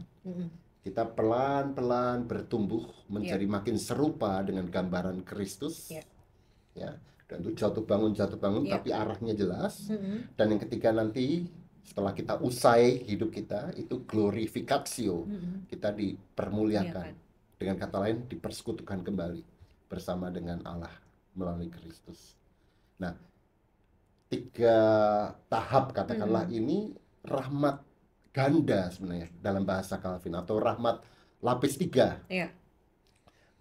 B: Kita pelan-pelan bertumbuh menjadi makin serupa dengan gambaran Kristus. Ya. Dan itu jatuh bangun, tapi arahnya jelas. Dan yang ketiga nanti Setelah kita usai hidup kita, itu glorifikasio,
A: Mm-mm.
B: kita
A: Iya
B: dipermuliakan.
A: kan.
B: Dengan kata lain, dipersekutukan kembali bersama dengan Allah melalui Kristus. Nah, 3 tahap katakanlah
A: Mm-mm.
B: ini rahmat ganda sebenarnya dalam bahasa Calvin, atau rahmat lapis 3.
A: Iya.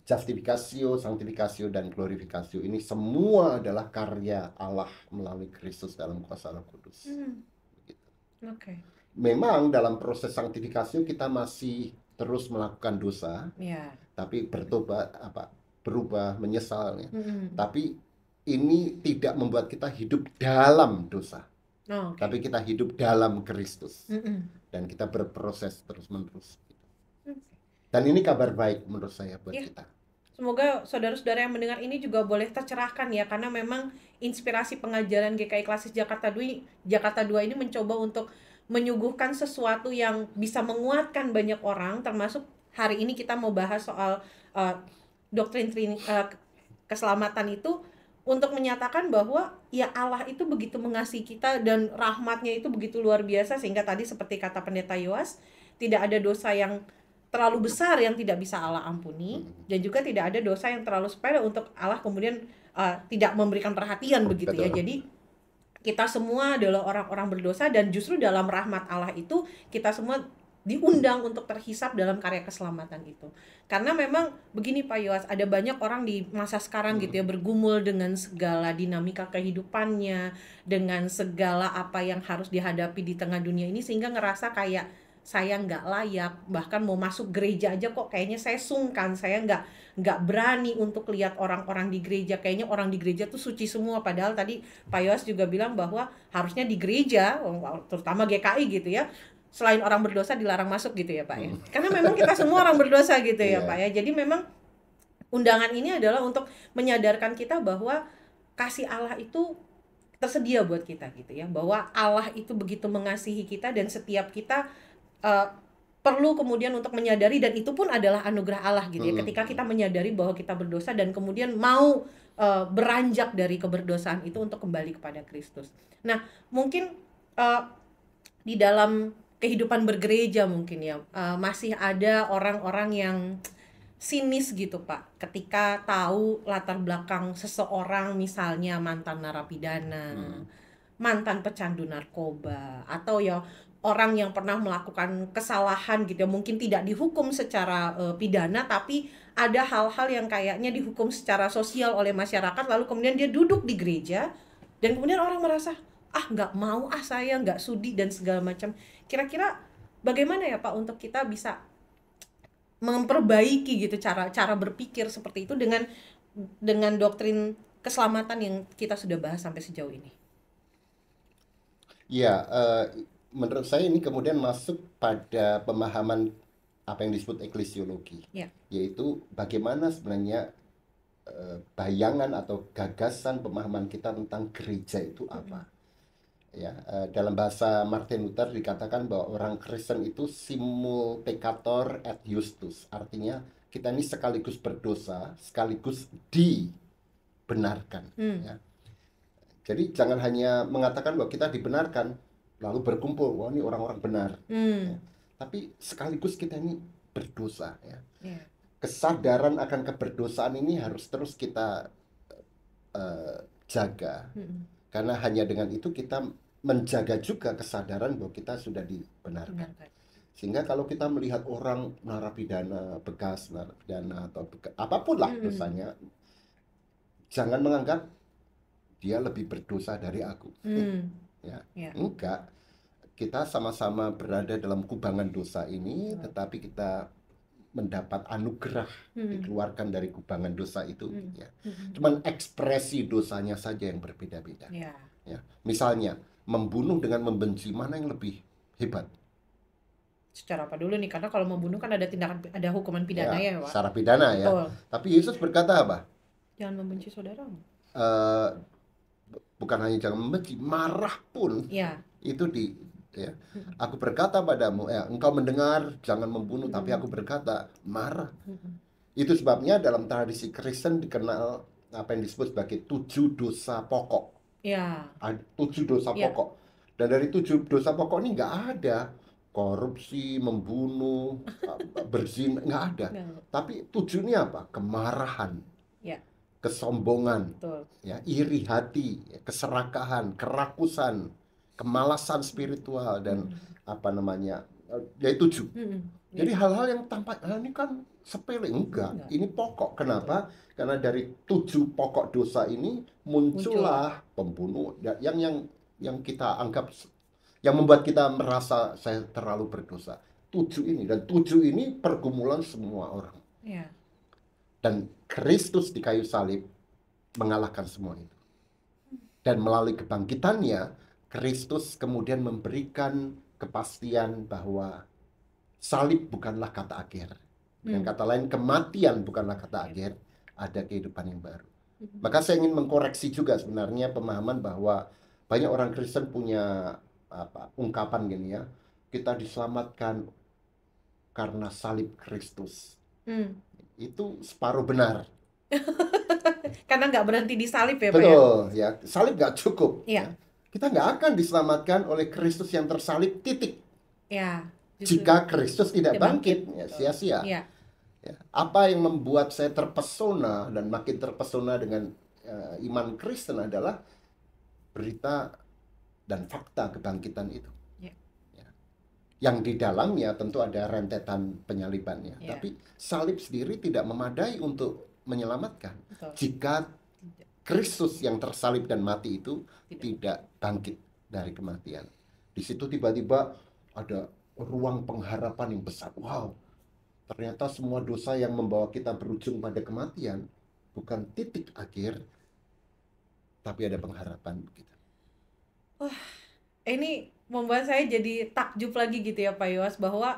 B: Justifikasio, sanctificatio, dan glorifikasio ini semua adalah karya Allah melalui Kristus dalam kuasa Roh Kudus.
A: Mm.
B: Begitu.
A: Oke.
B: Memang dalam proses sanctifikasio kita masih terus melakukan dosa,
A: Iya.
B: tapi berubah, menyesalnya.
A: Mm-mm.
B: Tapi ini tidak membuat kita hidup dalam dosa,
A: Oh, oke.
B: tapi kita hidup dalam Kristus,
A: Mm-mm.
B: dan kita berproses terus-menerus.
A: Oke.
B: Dan ini kabar baik menurut saya buat
A: Iya.
B: kita.
A: Semoga saudara-saudara yang mendengar ini juga boleh tercerahkan ya, karena memang inspirasi pengajaran GKI Klasis Jakarta 2 ini mencoba untuk menyuguhkan sesuatu yang bisa menguatkan banyak orang, termasuk hari ini kita mau bahas soal doktrin keselamatan itu, untuk menyatakan bahwa ya Allah itu begitu mengasihi kita dan rahmatnya itu begitu luar biasa, sehingga tadi seperti kata Pendeta Yoas, tidak ada dosa yang terlalu besar yang tidak bisa Allah ampuni, dan juga tidak ada dosa yang terlalu sepele untuk Allah kemudian tidak memberikan perhatian begitu ya.
B: Betul.
A: Jadi kita semua adalah orang-orang berdosa, dan justru dalam rahmat Allah itu kita semua diundang untuk terhisap dalam karya keselamatan itu. Karena memang begini Pak Yoas, ada banyak orang di masa sekarang gitu ya, bergumul dengan segala dinamika kehidupannya, dengan segala apa yang harus dihadapi di tengah dunia ini, sehingga ngerasa kayak saya nggak layak, bahkan mau masuk gereja aja kok kayaknya saya sungkan, saya nggak berani untuk lihat orang-orang di gereja, kayaknya orang di gereja tuh suci semua, padahal tadi Pak Yoas juga bilang bahwa harusnya di gereja, terutama GKI gitu ya, selain orang berdosa dilarang masuk gitu ya Pak ya, karena memang kita semua orang berdosa gitu ya
B: Iya.
A: Pak ya. Jadi memang undangan ini adalah untuk menyadarkan kita bahwa kasih Allah itu tersedia buat kita gitu ya, bahwa Allah itu begitu mengasihi kita, dan setiap kita perlu kemudian untuk menyadari, dan itu pun adalah anugerah Allah gitu ya, ketika kita menyadari bahwa kita berdosa dan kemudian mau beranjak dari keberdosaan itu untuk kembali kepada Kristus. Nah, mungkin di dalam kehidupan bergereja mungkin ya masih ada orang-orang yang sinis gitu Pak, ketika tahu latar belakang seseorang, misalnya mantan narapidana, mantan pecandu narkoba, atau ya orang yang pernah melakukan kesalahan gitu ya, mungkin tidak dihukum secara pidana, tapi ada hal-hal yang kayaknya dihukum secara sosial oleh masyarakat, lalu kemudian dia duduk di gereja, dan kemudian orang merasa, nggak mau, saya nggak sudi, dan segala macam. Kira-kira bagaimana ya Pak untuk kita bisa memperbaiki gitu cara berpikir seperti itu dengan doktrin keselamatan yang kita sudah bahas sampai sejauh ini?
B: Ya, menurut saya ini kemudian masuk pada pemahaman apa yang disebut eklesiologi,
A: Ya.
B: yaitu bagaimana sebenarnya bayangan atau gagasan pemahaman kita tentang gereja itu apa. Ya, dalam bahasa Martin Luther dikatakan bahwa orang Kristen itu simul peccator et justus, artinya kita ini sekaligus berdosa sekaligus dibenarkan. Ya. Jadi jangan hanya mengatakan bahwa kita dibenarkan lalu berkumpul, wah ini orang-orang benar, ya. Tapi sekaligus kita ini berdosa, ya. Kesadaran akan keberdosaan ini harus terus kita jaga, karena hanya dengan itu kita menjaga juga kesadaran bahwa kita sudah dibenarkan. Sehingga kalau kita melihat orang narapidana, bekas narapidana, atau apapun lah dosanya, jangan menganggap dia lebih berdosa dari aku. Ya. Enggak, kita sama-sama berada dalam kubangan dosa ini, tetapi kita mendapat anugerah dikeluarkan dari kubangan dosa itu. Ya. Cuman ekspresi dosanya saja yang berbeda-beda. Ya. Misalnya membunuh dengan membenci, mana yang lebih hebat?
A: Secara apa dulu nih? Karena kalau membunuh kan ada ada hukuman pidana ya Pak.
B: Secara pidana ya.
A: Betul.
B: Tapi Yesus berkata apa?
A: Jangan membenci saudaramu.
B: Bukan hanya jangan membenci, marah pun.
A: Ya.
B: Itu ya. Aku berkata padamu, engkau mendengar jangan membunuh, tapi aku berkata marah. Itu sebabnya dalam tradisi Kristen dikenal apa yang disebut sebagai 7 dosa pokok.
A: Ya.
B: 7 dosa pokok. Dan dari 7 dosa pokok ini nggak ada korupsi, membunuh, berzina, nggak ada.
A: Nggak.
B: Tapi 7 ini apa? Kemarahan,
A: Ya,
B: kesombongan,
A: betul.
B: ya, iri hati, ya, keserakahan, kerakusan, kemalasan spiritual, dan apa namanya, ya 7. Jadi
A: Ya,
B: hal-hal yang tampak ini kan sepele, enggak.
A: enggak.
B: Ini pokok.
A: Betul.
B: Kenapa? Karena dari 7 pokok dosa ini
A: Muncul.
B: muncullah pembunuh yang kita anggap, yang membuat kita merasa saya terlalu berdosa. 7 ini, dan 7 ini pergumulan semua orang.
A: Ya,
B: Dan Kristus di kayu salib mengalahkan semua itu. Dan melalui kebangkitannya, Kristus kemudian memberikan kepastian bahwa salib bukanlah kata akhir. Dengan kata lain, kematian bukanlah kata akhir, ada kehidupan yang baru. Maka saya ingin mengkoreksi juga sebenarnya pemahaman bahwa banyak orang Kristen punya ungkapan gini ya, kita diselamatkan karena salib Kristus. Itu separuh benar.
A: karena nggak berhenti di salib ya Pak ya.
B: Betul, ya. Salib nggak cukup.
A: Iya.
B: Ya. Kita nggak akan diselamatkan oleh Kristus yang tersalib, titik.
A: Ya, justru
B: Jika Kristus tidak bangkit, ya,
A: betul.
B: sia-sia.
A: Iya.
B: Ya. Apa yang membuat saya terpesona dan makin terpesona dengan iman Kristen adalah berita dan fakta kebangkitan itu.
A: Ya.
B: Ya. Yang di dalamnya tentu ada rentetan penyalibannya.
A: Ya.
B: Tapi salib sendiri tidak memadai untuk menyelamatkan.
A: Betul.
B: Jika Kristus yang tersalib dan mati itu tidak bangkit dari kematian. Di situ tiba-tiba ada ruang pengharapan yang besar. Wow, ternyata semua dosa yang membawa kita berujung pada kematian bukan titik akhir, tapi ada pengharapan kita.
A: Wah, ini membuat saya jadi takjub lagi gitu ya Pak Yos, bahwa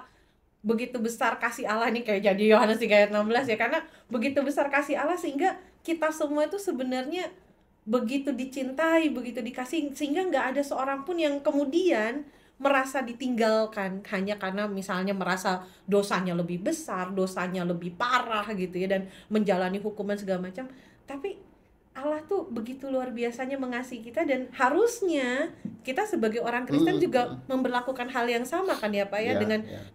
A: begitu besar kasih Allah nih, kayak jadi Yohanes 3 ayat 16 ya, karena begitu besar kasih Allah sehingga kita semua itu sebenarnya begitu dicintai, begitu dikasih, sehingga nggak ada seorang pun yang kemudian merasa ditinggalkan hanya karena misalnya merasa dosanya lebih besar, dosanya lebih parah gitu ya, dan menjalani hukuman segala macam. Tapi Allah tuh begitu luar biasanya mengasihi kita, dan harusnya kita sebagai orang Kristen juga memberlakukan hal yang sama kan ya Pak ya,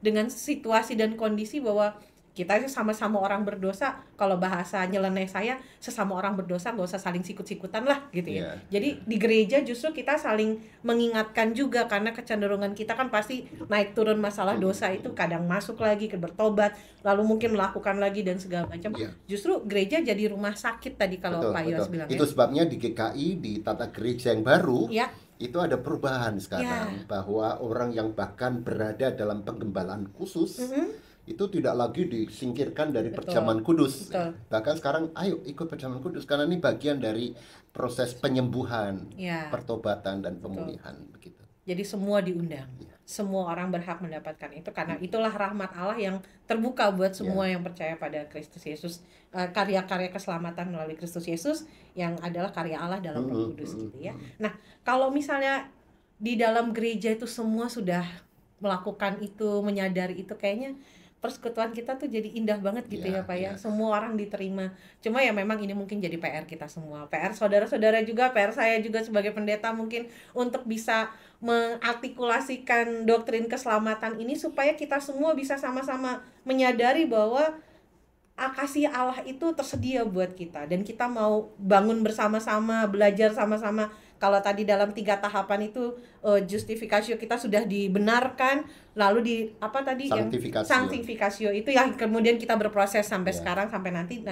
A: dengan situasi dan kondisi bahwa kita sama-sama orang berdosa. Kalau bahasa nyeleneh saya, sesama orang berdosa nggak usah saling sikut-sikutan lah gitu ya. Jadi di gereja justru kita saling mengingatkan juga, karena kecenderungan kita kan pasti naik turun masalah dosa itu, kadang masuk lagi ke bertobat, lalu mungkin melakukan lagi dan segala macam. Justru gereja jadi rumah sakit tadi kalau Pak Yos bilang.
B: Itu sebabnya di GKI, di tata gereja yang baru, itu ada perubahan sekarang, bahwa orang yang bahkan berada dalam penggembalaan khusus itu tidak lagi disingkirkan dari perjamuan kudus. Bahkan sekarang ayo ikut perjamuan kudus, karena ini bagian dari proses penyembuhan, pertobatan dan pemulihan. Begitu.
A: Jadi semua diundang. Semua orang berhak mendapatkan itu, karena itulah rahmat Allah yang terbuka buat semua yang percaya pada Kristus Yesus. Karya-karya keselamatan melalui Kristus Yesus yang adalah karya Allah dalam Roh Kudus gitu ya. Nah, kalau misalnya di dalam gereja itu semua sudah melakukan itu, menyadari itu, kayaknya persekutuan kita tuh jadi indah banget gitu ya Pak ya. Semua orang diterima. Cuma ya memang ini mungkin jadi PR kita semua, PR saudara-saudara juga, PR saya juga sebagai pendeta mungkin, untuk bisa mengartikulasikan doktrin keselamatan ini supaya kita semua bisa sama-sama menyadari bahwa kasih Allah itu tersedia buat kita, dan kita mau bangun bersama-sama, belajar sama-sama. Kalau tadi dalam 3 tahapan itu justifikasio kita sudah dibenarkan, lalu di apa tadi sanctificatio itu yang kemudian kita berproses sampai sekarang, sampai nanti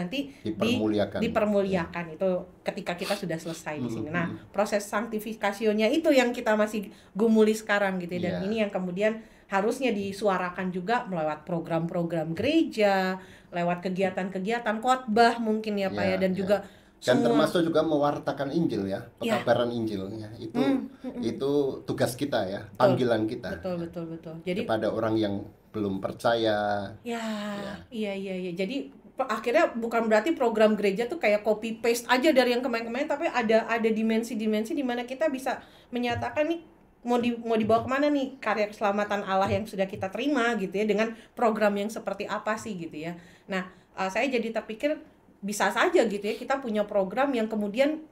A: dipermuliakan itu ketika kita sudah selesai di sini. Nah, proses sanctificationnya itu yang kita masih gumuli sekarang gitu ya, dan ini yang kemudian harusnya disuarakan juga lewat program-program gereja, lewat kegiatan-kegiatan khotbah mungkin ya Pak ya, dan juga
B: dan termasuk juga mewartakan Injil ya, pekabaran Injilnya. Itu tugas kita ya, panggilan kita.
A: Betul. Jadi
B: kepada orang yang belum percaya.
A: Iya. Jadi akhirnya bukan berarti program gereja tuh kayak copy paste aja dari yang kemarin-kemarin, tapi ada dimensi-dimensi di mana kita bisa menyatakan nih mau dibawa kemana nih karya keselamatan Allah yang sudah kita terima gitu ya, dengan program yang seperti apa sih gitu ya. Nah, saya jadi terpikir bisa saja gitu ya kita punya program yang kemudian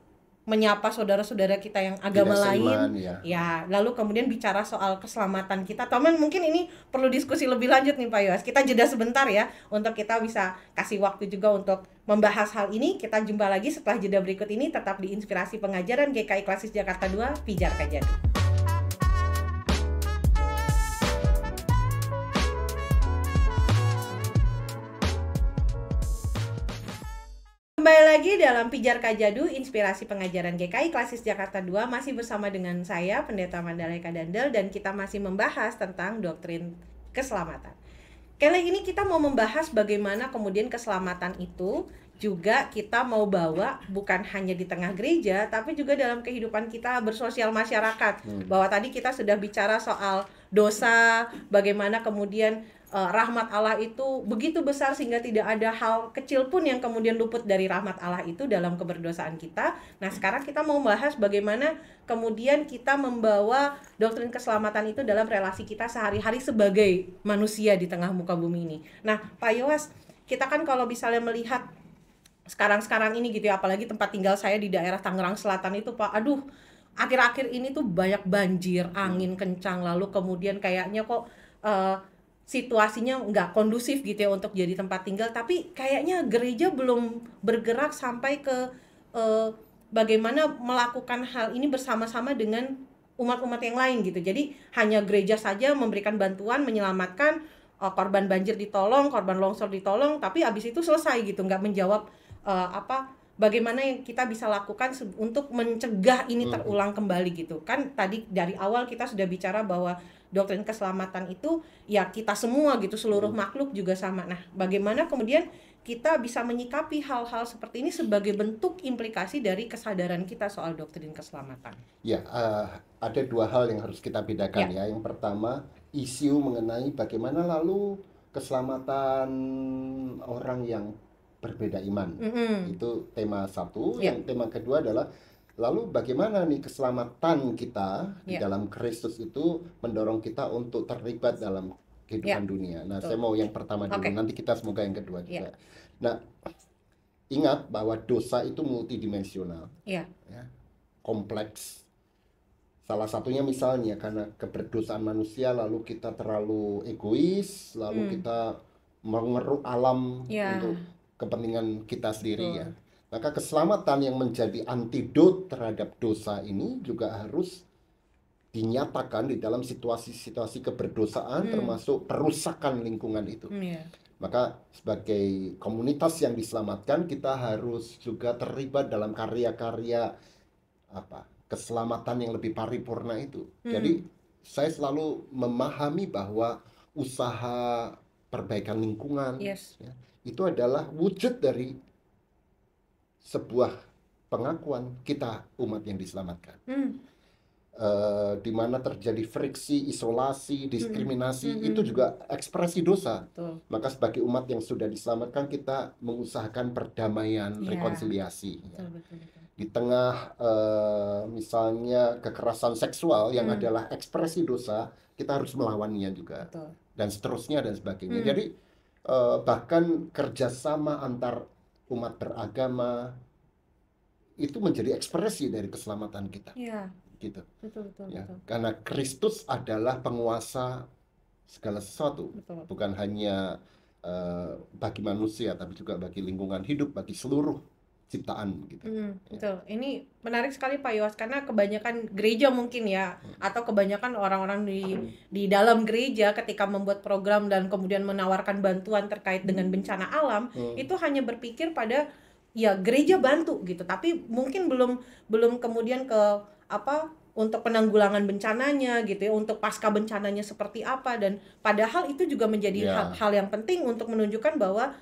A: menyapa saudara-saudara kita yang agama
B: Tidak seiman,
A: lain,
B: ya.
A: ya, lalu kemudian bicara soal keselamatan kita. Teman, mungkin ini perlu diskusi lebih lanjut nih Pak Yowas. Kita jeda sebentar ya, untuk kita bisa kasih waktu juga untuk membahas hal ini. Kita jumpa lagi setelah jeda berikut ini, tetap di Inspirasi Pengajaran GKI Klasis Jakarta 2, Pijar Kajadu. Kembali lagi dalam Pijar Kajadu, Inspirasi Pengajaran GKI Klasis Jakarta 2, masih bersama dengan saya, Pendeta Mandalika Dandel, dan kita masih membahas tentang doktrin keselamatan. Kali ini kita mau membahas bagaimana kemudian keselamatan itu juga kita mau bawa bukan hanya di tengah gereja, tapi juga dalam kehidupan kita bersosial masyarakat. Bahwa tadi kita sudah bicara soal dosa, bagaimana kemudian rahmat Allah itu begitu besar sehingga tidak ada hal kecil pun yang kemudian luput dari rahmat Allah itu dalam keberdosaan kita. Nah, sekarang kita mau bahas bagaimana kemudian kita membawa doktrin keselamatan itu dalam relasi kita sehari-hari sebagai manusia di tengah muka bumi ini. Nah, Pak Yowas, kita kan kalau misalnya melihat sekarang ini gitu ya, apalagi tempat tinggal saya di daerah Tangerang Selatan itu, Pak, aduh, akhir-akhir ini tuh banyak banjir, angin kencang, lalu kemudian kayaknya kok situasinya nggak kondusif gitu ya untuk jadi tempat tinggal, tapi kayaknya gereja belum bergerak sampai ke bagaimana melakukan hal ini bersama-sama dengan umat-umat yang lain gitu. Jadi hanya gereja saja memberikan bantuan, menyelamatkan, korban banjir ditolong, korban longsor ditolong, tapi abis itu selesai gitu, nggak menjawab bagaimana yang kita bisa lakukan untuk mencegah ini terulang kembali gitu. Kan tadi dari awal kita sudah bicara bahwa doktrin keselamatan itu ya kita semua gitu, seluruh makhluk juga sama. Nah, bagaimana kemudian kita bisa menyikapi hal-hal seperti ini sebagai bentuk implikasi dari kesadaran kita soal doktrin keselamatan?
B: Ya, ada dua hal yang harus kita bedakan ya. Yang pertama, isu mengenai bagaimana lalu keselamatan orang yang berbeda iman. Itu tema satu. Yang tema kedua adalah lalu bagaimana nih keselamatan kita di dalam Kristus itu mendorong kita untuk terlibat dalam kehidupan dunia. Nah, saya mau yang pertama dulu, nanti kita semoga yang kedua juga. Nah, ingat bahwa dosa itu multidimensional, kompleks. Salah satunya misalnya karena keberdosaan manusia, lalu kita terlalu egois, lalu kita mengeruk alam untuk kepentingan kita sendiri ya. Maka keselamatan yang menjadi antidot terhadap dosa ini juga harus dinyatakan di dalam situasi-situasi keberdosaan, termasuk perusakan lingkungan itu. Maka sebagai komunitas yang diselamatkan, kita harus juga terlibat dalam karya-karya keselamatan yang lebih paripurna itu. Jadi saya selalu memahami bahwa usaha perbaikan lingkungan itu adalah wujud dari sebuah pengakuan kita umat yang diselamatkan. Di mana terjadi friksi, isolasi, diskriminasi, itu juga ekspresi dosa. Maka sebagai umat yang sudah diselamatkan, kita mengusahakan perdamaian, rekonsiliasi. Di tengah misalnya kekerasan seksual yang adalah ekspresi dosa, kita harus melawannya juga. Dan seterusnya dan sebagainya. Jadi bahkan kerjasama antar umat beragama itu menjadi ekspresi dari keselamatan kita. Gitu. Betul. Karena Kristus adalah penguasa segala sesuatu, bukan hanya bagi manusia, tapi juga bagi lingkungan hidup, bagi seluruh ciptaan gitu.
A: Betul. Ini menarik sekali Pak Yowas, karena kebanyakan gereja mungkin ya, atau kebanyakan orang-orang di dalam gereja ketika membuat program dan kemudian menawarkan bantuan terkait dengan bencana alam, itu hanya berpikir pada ya gereja bantu gitu, tapi mungkin belum kemudian ke untuk penanggulangan bencananya gitu ya, untuk pasca bencananya seperti apa, dan padahal itu juga menjadi hal yang penting untuk menunjukkan bahwa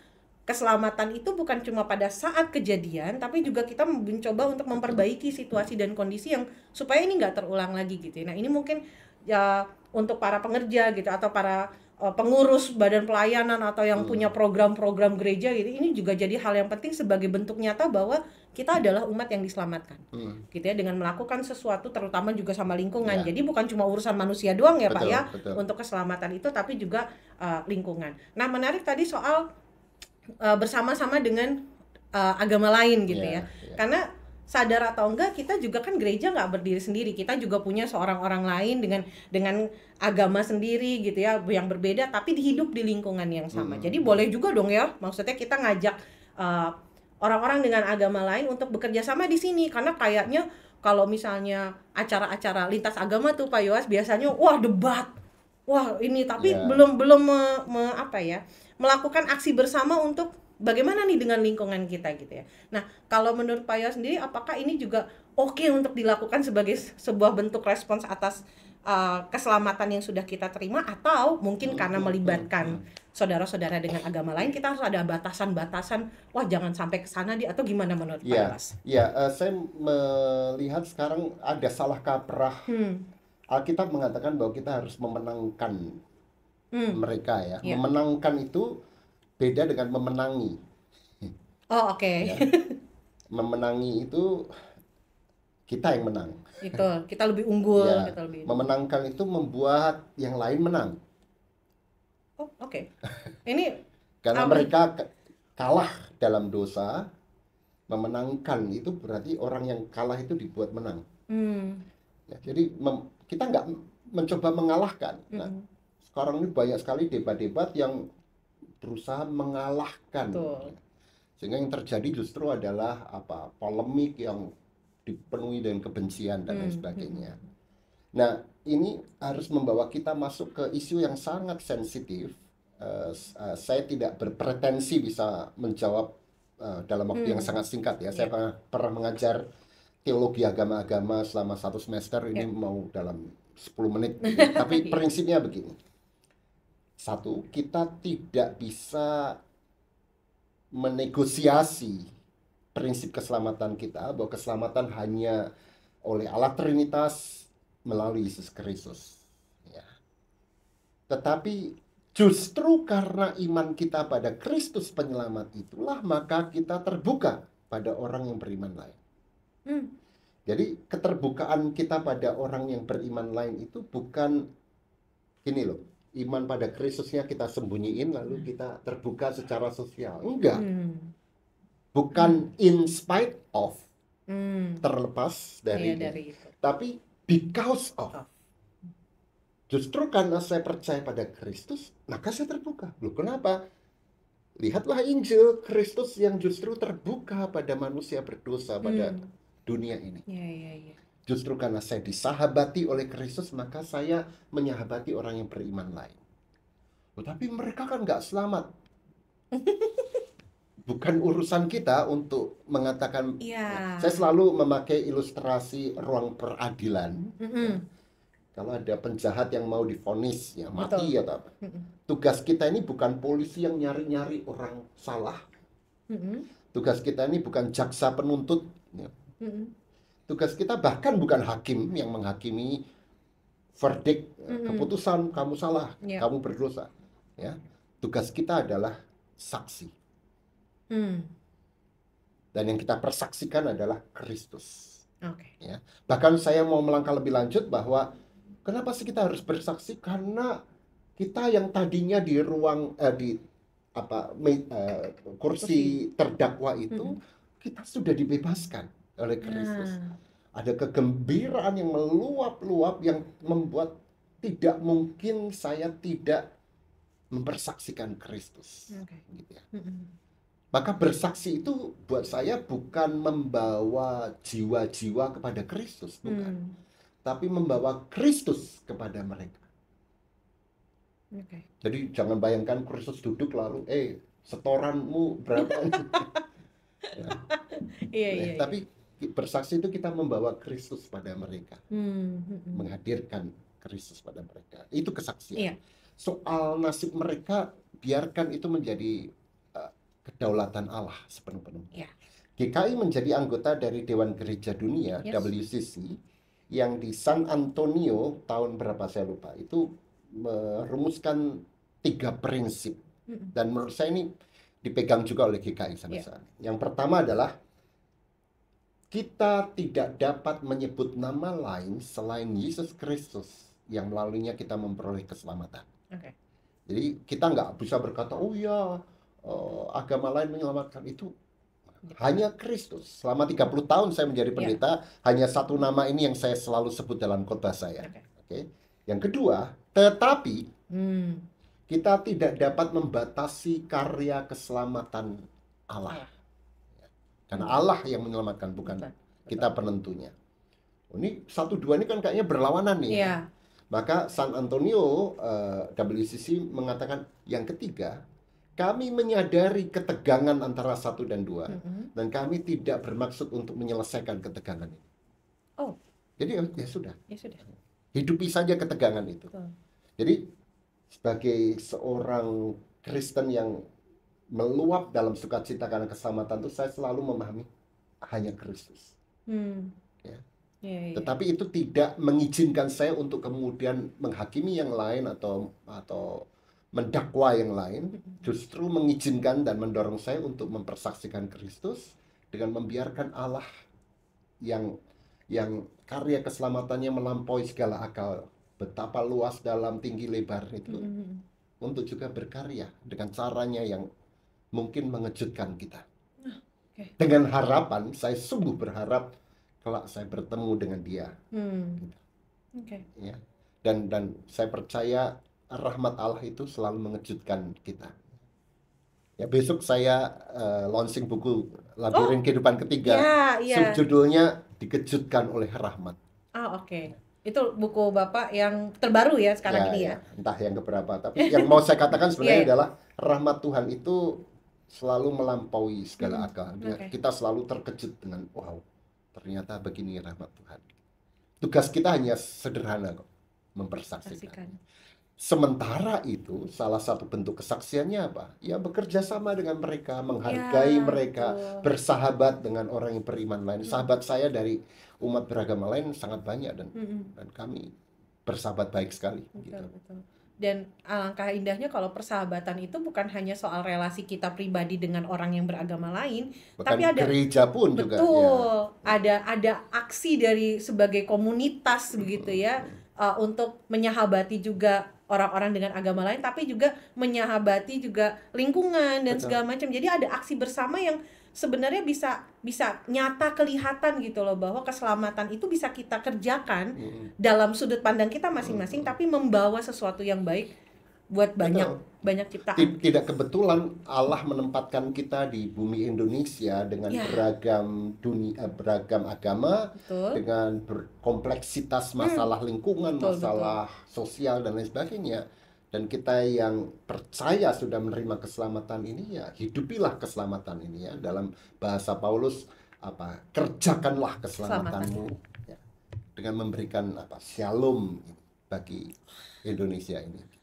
A: keselamatan itu bukan cuma pada saat kejadian, tapi juga kita mencoba untuk memperbaiki situasi dan kondisi yang supaya ini nggak terulang lagi gitu. Nah, ini mungkin ya untuk para pengerja gitu, atau para pengurus badan pelayanan, atau yang punya program-program gereja gitu, ini juga jadi hal yang penting sebagai bentuk nyata bahwa kita adalah umat yang diselamatkan gitu ya, dengan melakukan sesuatu terutama juga sama lingkungan. Jadi bukan cuma urusan manusia doang ya, Pak ya, untuk keselamatan itu, tapi juga lingkungan. Nah, menarik tadi soal bersama-sama dengan agama lain gitu ya. Karena sadar atau enggak, kita juga kan gereja nggak berdiri sendiri, kita juga punya seorang orang lain dengan agama sendiri gitu ya, yang berbeda tapi hidup di lingkungan yang sama. Jadi boleh juga dong ya, maksudnya kita ngajak uh, orang-orang dengan agama lain untuk bekerja sama di sini, karena kayaknya kalau misalnya acara-acara lintas agama tuh Pak Yoas biasanya wah debat, wah ini, tapi
B: Ya,
A: belum belum apa ya, melakukan aksi bersama untuk bagaimana nih dengan lingkungan kita gitu ya. Nah, kalau menurut Pak Yo sendiri, apakah ini juga oke untuk dilakukan sebagai sebuah bentuk respons atas keselamatan yang sudah kita terima, atau mungkin karena melibatkan saudara-saudara dengan agama lain, kita harus ada batasan-batasan, wah jangan sampai ke sana atau gimana menurut Pak
B: ya,
A: Yos?
B: ya. Saya melihat sekarang ada salah kaprah. Alkitab mengatakan bahwa kita harus memenangkan mereka ya.
A: Ya.
B: Memenangkan itu beda dengan memenangi.
A: Oh, oke.
B: Ya. Memenangi itu kita yang menang.
A: Itu kita lebih unggul,
B: Ya,
A: kita lebih.
B: memenangkan itu membuat yang lain menang.
A: Oh, oke. Ini
B: Karena mereka kalah dalam dosa, memenangkan itu berarti orang yang kalah itu dibuat menang. Ya, jadi kita nggak mencoba mengalahkan. Nah, sekarang ini banyak sekali debat-debat yang berusaha mengalahkan.
A: Betul.
B: Sehingga yang terjadi justru adalah polemik yang dipenuhi dengan kebencian dan lain sebagainya. Nah, ini harus membawa kita masuk ke isu yang sangat sensitif. Saya tidak berpretensi bisa menjawab dalam waktu yang sangat singkat ya. Saya pernah mengajar teologi agama-agama selama 1 semester, ini mau dalam 10 menit gitu. Tapi prinsipnya begini. Satu, kita tidak bisa menegosiasi prinsip keselamatan kita, bahwa keselamatan hanya oleh Allah Trinitas melalui Yesus Kristus. Ya. Tetapi justru karena iman kita pada Kristus penyelamat itulah, maka kita terbuka pada orang yang beriman lain. Jadi keterbukaan kita pada orang yang beriman lain itu bukan gini loh, iman pada Kristusnya kita sembunyiin lalu kita terbuka secara sosial. Enggak. Bukan in spite of, terlepas dari itu. Tapi because of. Justru karena saya percaya pada Kristus, maka saya terbuka. Loh, kenapa? Lihatlah Injil, Kristus yang justru terbuka pada manusia berdosa pada dunia ini. Justru karena saya disahabati oleh Kristus, maka saya menyahabati orang yang beriman lain. Tapi mereka kan nggak selamat. Bukan urusan kita untuk mengatakan. Saya selalu memakai ilustrasi ruang peradilan. Kalau ada penjahat yang mau divonis ya mati atau apa. Tugas kita ini bukan polisi yang nyari-nyari orang salah. Tugas kita ini bukan jaksa penuntut. Tugas kita bahkan bukan hakim yang menghakimi verdict, keputusan kamu salah, kamu berdosa. Ya, tugas kita adalah saksi. Dan yang kita persaksikan adalah Kristus. Ya. Bahkan saya mau melangkah lebih lanjut bahwa kenapa sih kita harus bersaksi? Karena kita yang tadinya di ruang kursi terdakwa itu, kita sudah dibebaskan oleh Kristus. Ada kegembiraan yang meluap-luap yang membuat tidak mungkin saya tidak mempersaksikan Kristus. Gitu ya. Maka bersaksi itu buat saya bukan membawa jiwa-jiwa kepada Kristus, bukan. Tapi membawa Kristus kepada mereka. Jadi jangan bayangkan Kristus duduk lalu, setoranmu berapa? Tapi bersaksi itu kita membawa Kristus pada mereka, menghadirkan Kristus pada mereka. Itu kesaksian. Soal nasib mereka, biarkan itu menjadi kedaulatan Allah sepenuh-penuhnya. GKI menjadi anggota dari Dewan Gereja Dunia, WCC, yang di San Antonio tahun berapa saya lupa, itu merumuskan 3 prinsip. Dan menurut saya ini dipegang juga oleh GKI sampai saat. Yang pertama adalah kita tidak dapat menyebut nama lain selain Yesus Kristus yang melaluinya kita memperoleh keselamatan. Jadi kita nggak bisa berkata, oh ya, agama lain menyelamatkan, itu
A: gitu.
B: Hanya Kristus. Selama 30 tahun saya menjadi pendeta, hanya satu nama ini yang saya selalu sebut dalam khotbah saya. Oke. Yang kedua, tetapi kita tidak dapat membatasi karya keselamatan Allah. Karena Allah yang menyelamatkan, bukan kita penentunya. Ini satu dua ini kan kayaknya berlawanan nih. Maka San Antonio WCC mengatakan yang ketiga, kami menyadari ketegangan antara satu dan dua, dan kami tidak bermaksud untuk menyelesaikan ketegangan ini. Jadi ya sudah. Hidupi saja ketegangan itu. Jadi sebagai seorang Kristen yang meluap dalam sukacita karena keselamatan itu, saya selalu memahami hanya Kristus. Ya. Tetapi itu tidak mengizinkan saya untuk kemudian menghakimi yang lain atau mendakwa yang lain, justru mengizinkan dan mendorong saya untuk mempersaksikan Kristus dengan membiarkan Allah yang karya keselamatannya melampaui segala akal, betapa luas dalam tinggi lebar itu, untuk juga berkarya dengan caranya yang mungkin mengejutkan kita. Dengan harapan, saya sungguh berharap kelak saya bertemu dengan dia. Ya. Dan saya percaya rahmat Allah itu selalu mengejutkan kita. Ya, besok saya launching buku Labirin Kehidupan Ketiga. Subjudulnya Dikejutkan oleh Rahmat.
A: Itu buku Bapak yang terbaru ya sekarang ini ya.
B: Entah yang keberapa, tapi yang mau saya katakan sebenarnya adalah rahmat Tuhan itu selalu melampaui segala akal. Kita selalu terkejut dengan wow, ternyata begini rahmat Tuhan. Tugas kita hanya sederhana kok, mempersaksikan. Sementara itu, salah satu bentuk kesaksiannya apa? Ya bekerja sama dengan mereka, menghargai mereka, bersahabat dengan orang yang beriman lain. Sahabat saya dari umat beragama lain sangat banyak, dan kami bersahabat baik sekali.
A: Betul. Dan alangkah indahnya kalau persahabatan itu bukan hanya soal relasi kita pribadi dengan orang yang beragama lain,
B: bahkan
A: tapi ada
B: gereja pun juga.
A: Ada aksi dari sebagai komunitas begitu ya, untuk menyahabati juga orang-orang dengan agama lain, tapi juga menyahabati juga lingkungan dan segala macam. Jadi ada aksi bersama yang sebenarnya bisa nyata kelihatan gitu loh, bahwa keselamatan itu bisa kita kerjakan dalam sudut pandang kita masing-masing, tapi membawa sesuatu yang baik buat banyak ciptaan.
B: Tidak kebetulan Allah menempatkan kita di bumi Indonesia dengan beragam agama, dengan berkompleksitas masalah lingkungan, masalah sosial dan lain sebagainya. Dan kita yang percaya sudah menerima keselamatan ini, ya hidupilah keselamatan ini ya. Dalam bahasa Paulus kerjakanlah keselamatanmu ya, dengan memberikan shalom bagi Indonesia ini.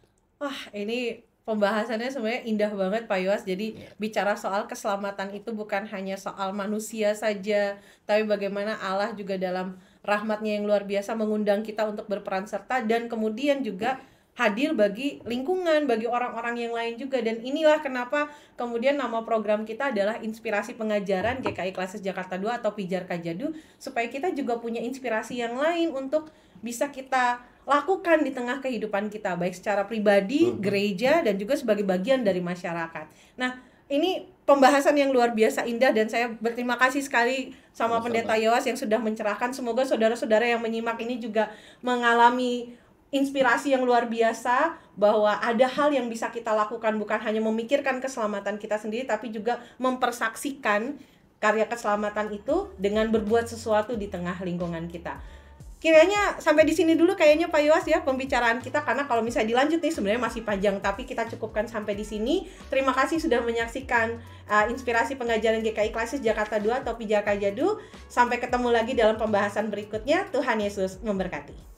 A: Wah, ini pembahasannya sebenarnya indah banget Pak Yowas. Jadi bicara soal keselamatan itu bukan hanya soal manusia saja, tapi bagaimana Allah juga dalam rahmatnya yang luar biasa mengundang kita untuk berperan serta, dan kemudian juga hadir bagi lingkungan, bagi orang-orang yang lain juga. Dan inilah kenapa kemudian nama program kita adalah Inspirasi Pengajaran GKI Klasis Jakarta 2 atau Pijar Kajadu, supaya kita juga punya inspirasi yang lain untuk bisa kita lakukan di tengah kehidupan kita, baik secara pribadi, gereja, dan juga sebagai bagian dari masyarakat. Nah, ini pembahasan yang luar biasa indah, dan saya berterima kasih sekali sama Pendeta Yowas yang sudah mencerahkan. Semoga saudara-saudara yang menyimak ini juga mengalami inspirasi yang luar biasa, bahwa ada hal yang bisa kita lakukan, bukan hanya memikirkan keselamatan kita sendiri, tapi juga mempersaksikan karya keselamatan itu dengan berbuat sesuatu di tengah lingkungan kita. Kiranya sampai di sini dulu kayaknya Pak Yowas ya pembicaraan kita, karena kalau misalnya dilanjut nih sebenarnya masih panjang, tapi kita cukupkan sampai di sini. Terima kasih sudah menyaksikan Inspirasi Pengajaran GKI Klasis Jakarta 2 atau Pijar Kajadu. Sampai ketemu lagi dalam pembahasan berikutnya. Tuhan Yesus memberkati.